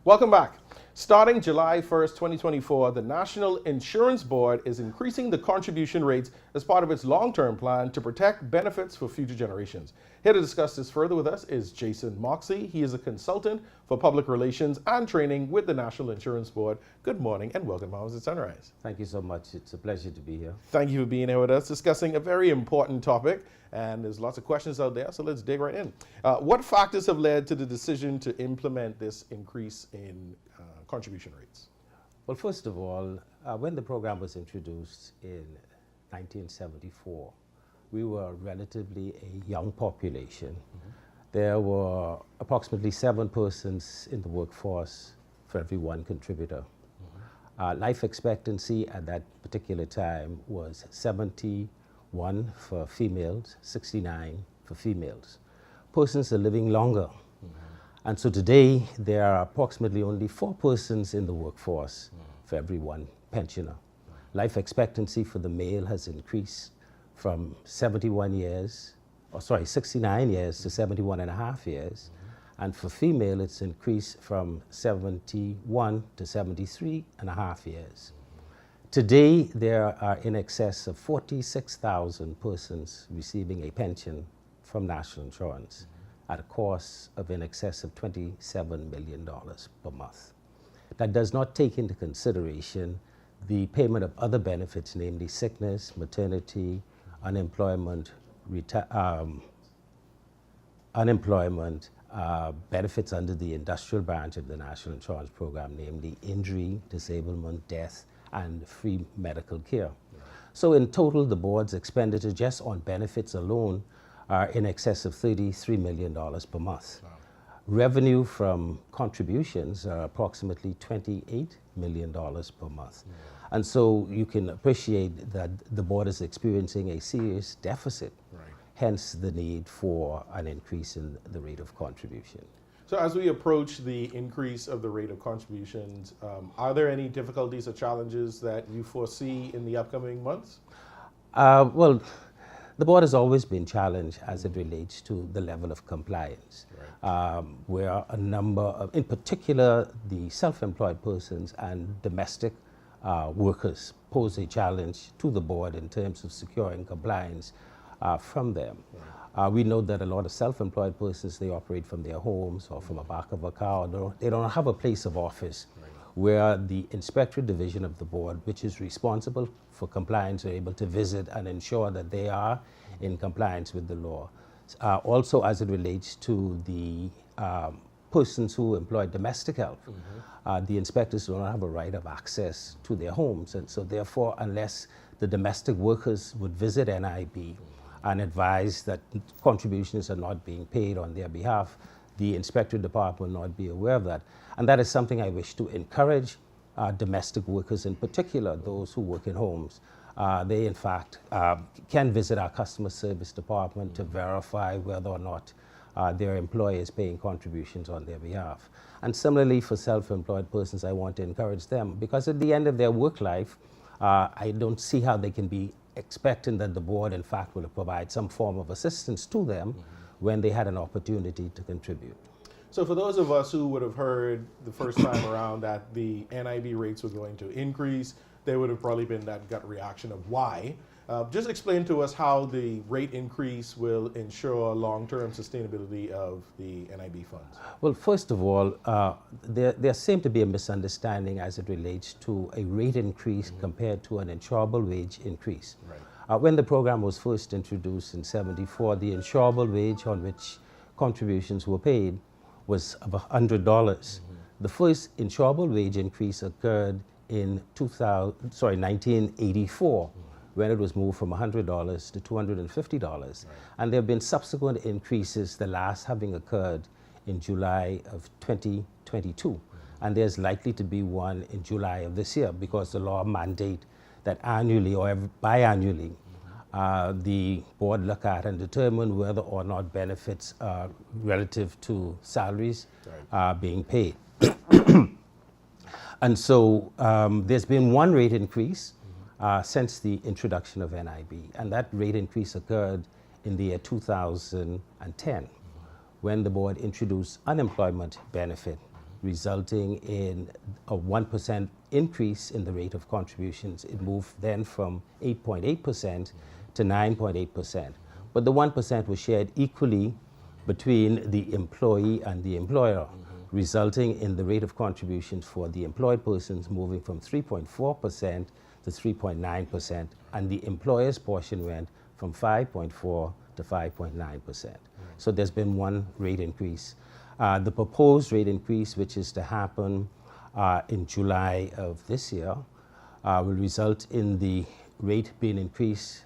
Speaker 1: Welcome back. Starting July 1st, 2024, the National Insurance Board is increasing the contribution rates as part of its long-term plan to protect benefits for future generations. Here to discuss this further with us is Jayson Moxey. He is a consultant for public relations and training with the National Insurance Board. Good morning and welcome to Bahamas at Sunrise.
Speaker 5: Thank you so much. It's a pleasure to be here.
Speaker 1: Thank you for being here with us, discussing a very important topic. And there's lots of questions out there, so let's dig right in. What factors have led to the decision to implement this increase in contribution rates?
Speaker 5: Well, first of all, when the program was introduced in 1974, we were relatively a young population. There were approximately 7 persons in the workforce for every 1 contributor. Life expectancy at that particular time was 71 for females, 69 for females. Persons are living longer. And so today, there are approximately only 4 persons in the workforce for every 1 pensioner. Life expectancy for the male has increased from 69 years to 71.5 years. And for female, it's increased from 71 to 73.5 years. Today, there are in excess of 46,000 persons receiving a pension from national insurance at a cost of in excess of $27 million per month. That does not take into consideration the payment of other benefits, namely sickness, maternity, unemployment, benefits under the industrial branch of the National Insurance Program, namely injury, disablement, death, and free medical care. So in total, the board's expenditure just on benefits alone are in excess of $33 million per month. Revenue from contributions are approximately $28 million per month. And so you can appreciate that the board is experiencing a serious deficit, hence the need for an increase in the rate of contribution.
Speaker 1: So as we approach the increase of the rate of contributions, are there any difficulties or challenges that you foresee in the upcoming months?
Speaker 5: Well, the board has always been challenged as it relates to the level of compliance, where a number of, in particular, the self-employed persons and domestic workers pose a challenge to the board in terms of securing compliance from them. We know that a lot of self-employed persons, they operate from their homes or from the back of a car. They don't have a place of office where the inspectorate division of the board, which is responsible for compliance, are able to visit and ensure that they are in compliance with the law. Also, as it relates to the persons who employ domestic help, the inspectors do not have a right of access to their homes. And so therefore, unless the domestic workers would visit NIB and advise that contributions are not being paid on their behalf, the inspectorate department will not be aware of that. And that is something I wish to encourage domestic workers, in particular those who work in homes. They, in fact, can visit our customer service department to verify whether or not their employer is paying contributions on their behalf. And similarly, for self-employed persons, I want to encourage them, because at the end of their work life, I don't see how they can be expecting that the board, in fact, will provide some form of assistance to them when they had an opportunity to contribute.
Speaker 1: So for those of us who would have heard the first time around that the NIB rates were going to increase, there would have probably been that gut reaction of why. Just explain to us how the rate increase will ensure long-term sustainability of the NIB funds.
Speaker 5: Well, first of all, there seemed to be a misunderstanding as it relates to a rate increase compared to an insurable wage increase.
Speaker 1: Right.
Speaker 5: When the program was first introduced in '74, the insurable wage on which contributions were paid was of $100. The first insurable wage increase occurred in 1984, when it was moved from $100 to $250. Right. And there have been subsequent increases, the last having occurred in July of 2022. And there's likely to be one in July of this year, because the law mandate that annually or biannually the board look at and determine whether or not benefits relative to salaries are being paid. And so there's been one rate increase since the introduction of NIB, and that rate increase occurred in the year 2010, when the board introduced unemployment benefit, resulting in a 1% increase in the rate of contributions. It moved then from 8.8% to 9.8%. But the 1% was shared equally between the employee and the employer, resulting in the rate of contributions for the employed persons moving from 3.4% to 3.9%, and the employer's portion went from 5.4 to 5.9%. So there's been one rate increase. The proposed rate increase, which is to happen in July of this year, will result in the rate being increased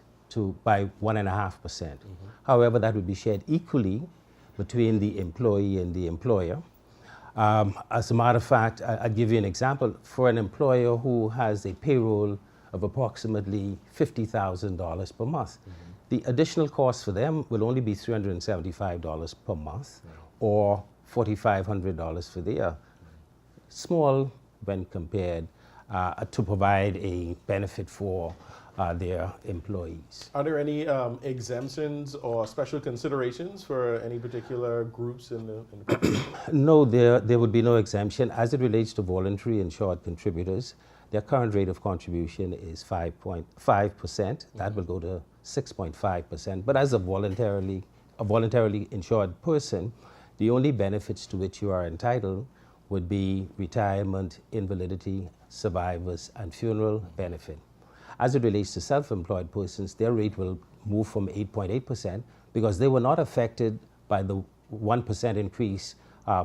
Speaker 5: by 1.5%. However, that would be shared equally between the employee and the employer. As a matter of fact, I'll give you an example. For an employer who has a payroll of approximately $50,000 per month, the additional cost for them will only be $375 per month, or $4,500 for the year. Small when compared to provide a benefit for their employees.
Speaker 1: Are there any exemptions or special considerations for any particular groups in the population?
Speaker 5: No, there would be no exemption. As it relates to voluntary insured contributors, their current rate of contribution is 5.5%. That will go to 6.5%. But as a voluntarily insured person, the only benefits to which you are entitled would be retirement, invalidity, survivors, and funeral benefit. As it relates to self-employed persons, their rate will move from 8.8% because they were not affected by the 1% increase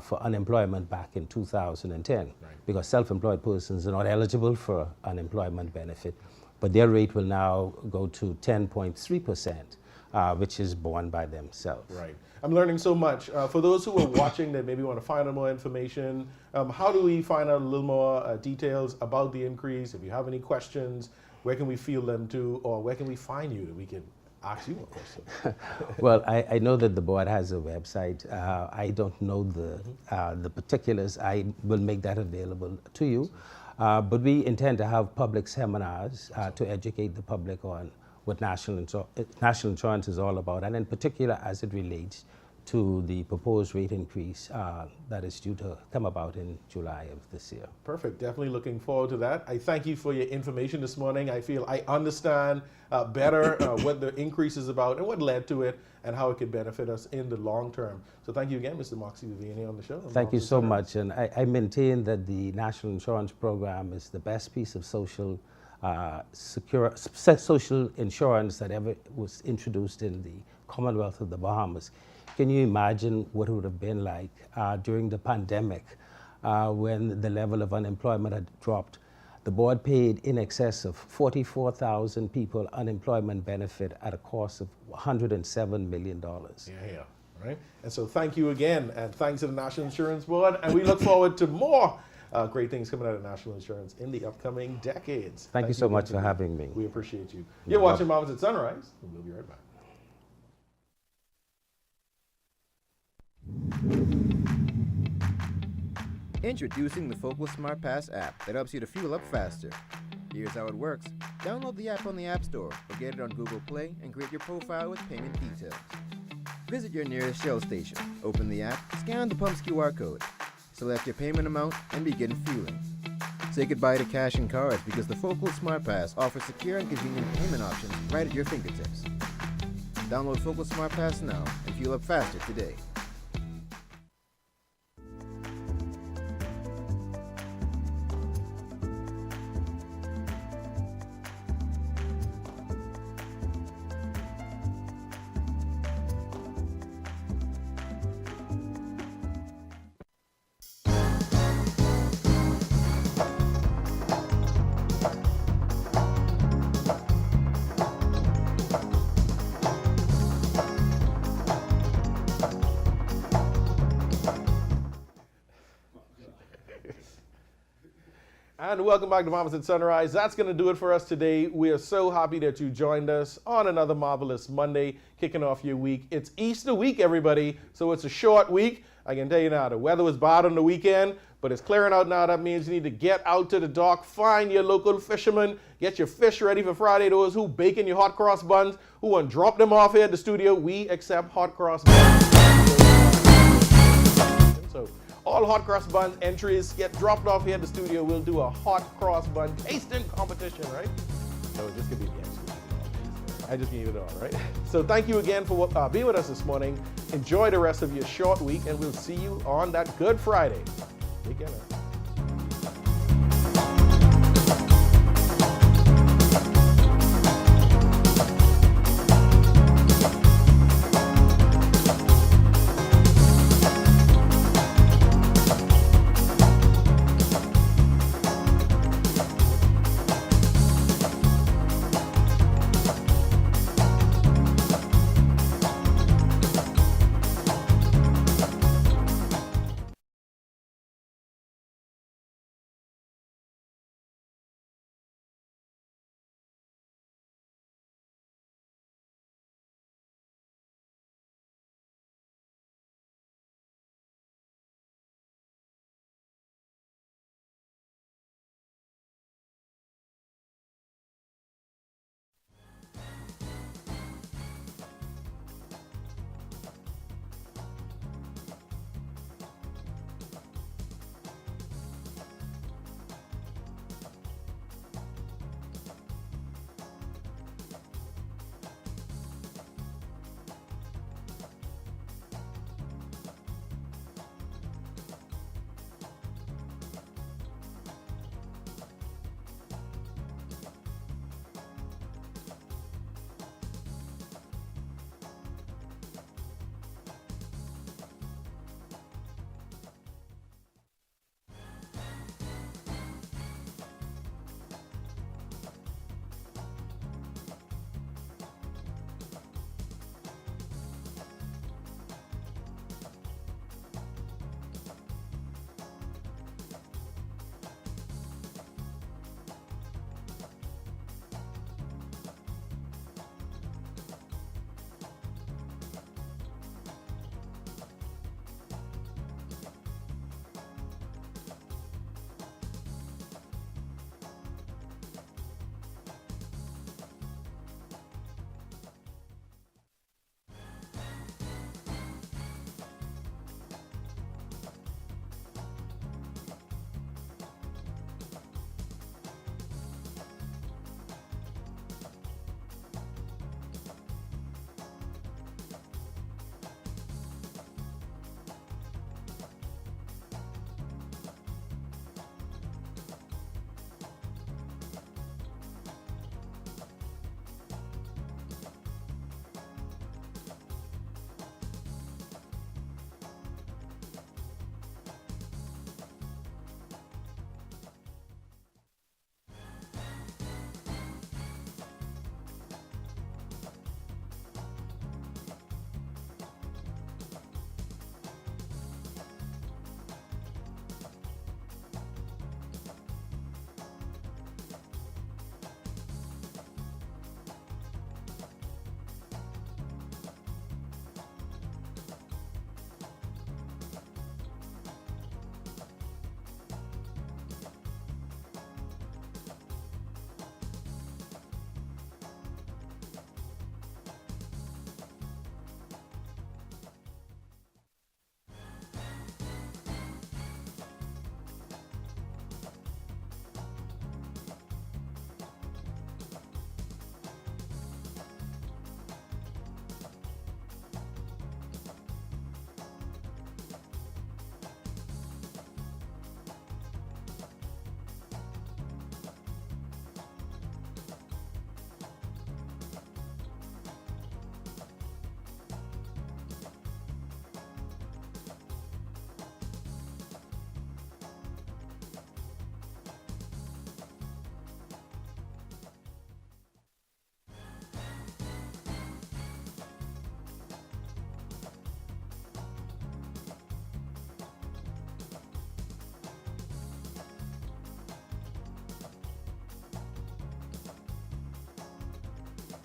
Speaker 5: for unemployment back in 2010, because self-employed persons are not eligible for unemployment benefit. But their rate will now go to 10.3%, which is borne by themselves.
Speaker 1: Right. I'm learning so much. For those who are watching that maybe want to find out more information, how do we find out a little more details about the increase? If you have any questions, where can we field them to, or where can we find you that we can ask you more questions?
Speaker 5: Well, I know that the board has a website. I don't know the particulars. I will make that available to you. But we intend to have public seminars to educate the public on what national insurance is all about, and in particular as it relates to the proposed rate increase that is due to come about in July of this year.
Speaker 1: Perfect. Definitely looking forward to that. I thank you for your information this morning. I feel I understand better what the increase is about and what led to it and how it could benefit us in the long term. So thank you again, Mr. Moxey, for being here on the show.
Speaker 5: Thank you so much. And I maintain that the National Insurance Program is the best piece of social insurance that ever was introduced in the Commonwealth of the Bahamas. Can you imagine what it would have been like during the pandemic when the level of unemployment had dropped? The board paid in excess of 44,000 people unemployment benefit at a cost of $107 million.
Speaker 1: Yeah. Right. And so thank you again, and thanks to the National Insurance Board, and we look forward to more great things coming out of national insurance in the upcoming decades.
Speaker 5: Thank you so much for having me.
Speaker 1: We appreciate you. You're watching Mamas at Sunrise, and we'll be right back.
Speaker 6: Introducing the Focal Smart Pass app that helps you to fuel up faster. Here's how it works. Download the app on the App Store or get it on Google Play and create your profile with payment details. Visit your nearest Shell station, open the app, scan the pump's QR code, select your payment amount, and begin fueling. Say goodbye to cash and cards because the Focal Smart Pass offers secure and convenient payment options right at your fingertips. Download Focal Smart Pass now and fuel up faster today.
Speaker 1: And welcome back to Bahamas at Sunrise. That's going to do it for us today. We are so happy that you joined us on another marvelous Monday, kicking off your week. It's Easter week, everybody, so it's a short week. I can tell you now, the weather was bad on the weekend, but it's clearing out now. That means you need to get out to the dock, find your local fishermen, get your fish ready for Friday. Those who baking your hot cross buns, who want to drop them off here at the studio, we accept hot cross buns. So all hot cross bun entries get dropped off here at the studio. We'll do a hot cross bun tasting competition, right? So this could be the end. I just gave it all, right? So thank you again for being with us this morning. Enjoy the rest of your short week, and we'll see you on that Good Friday. Take care now.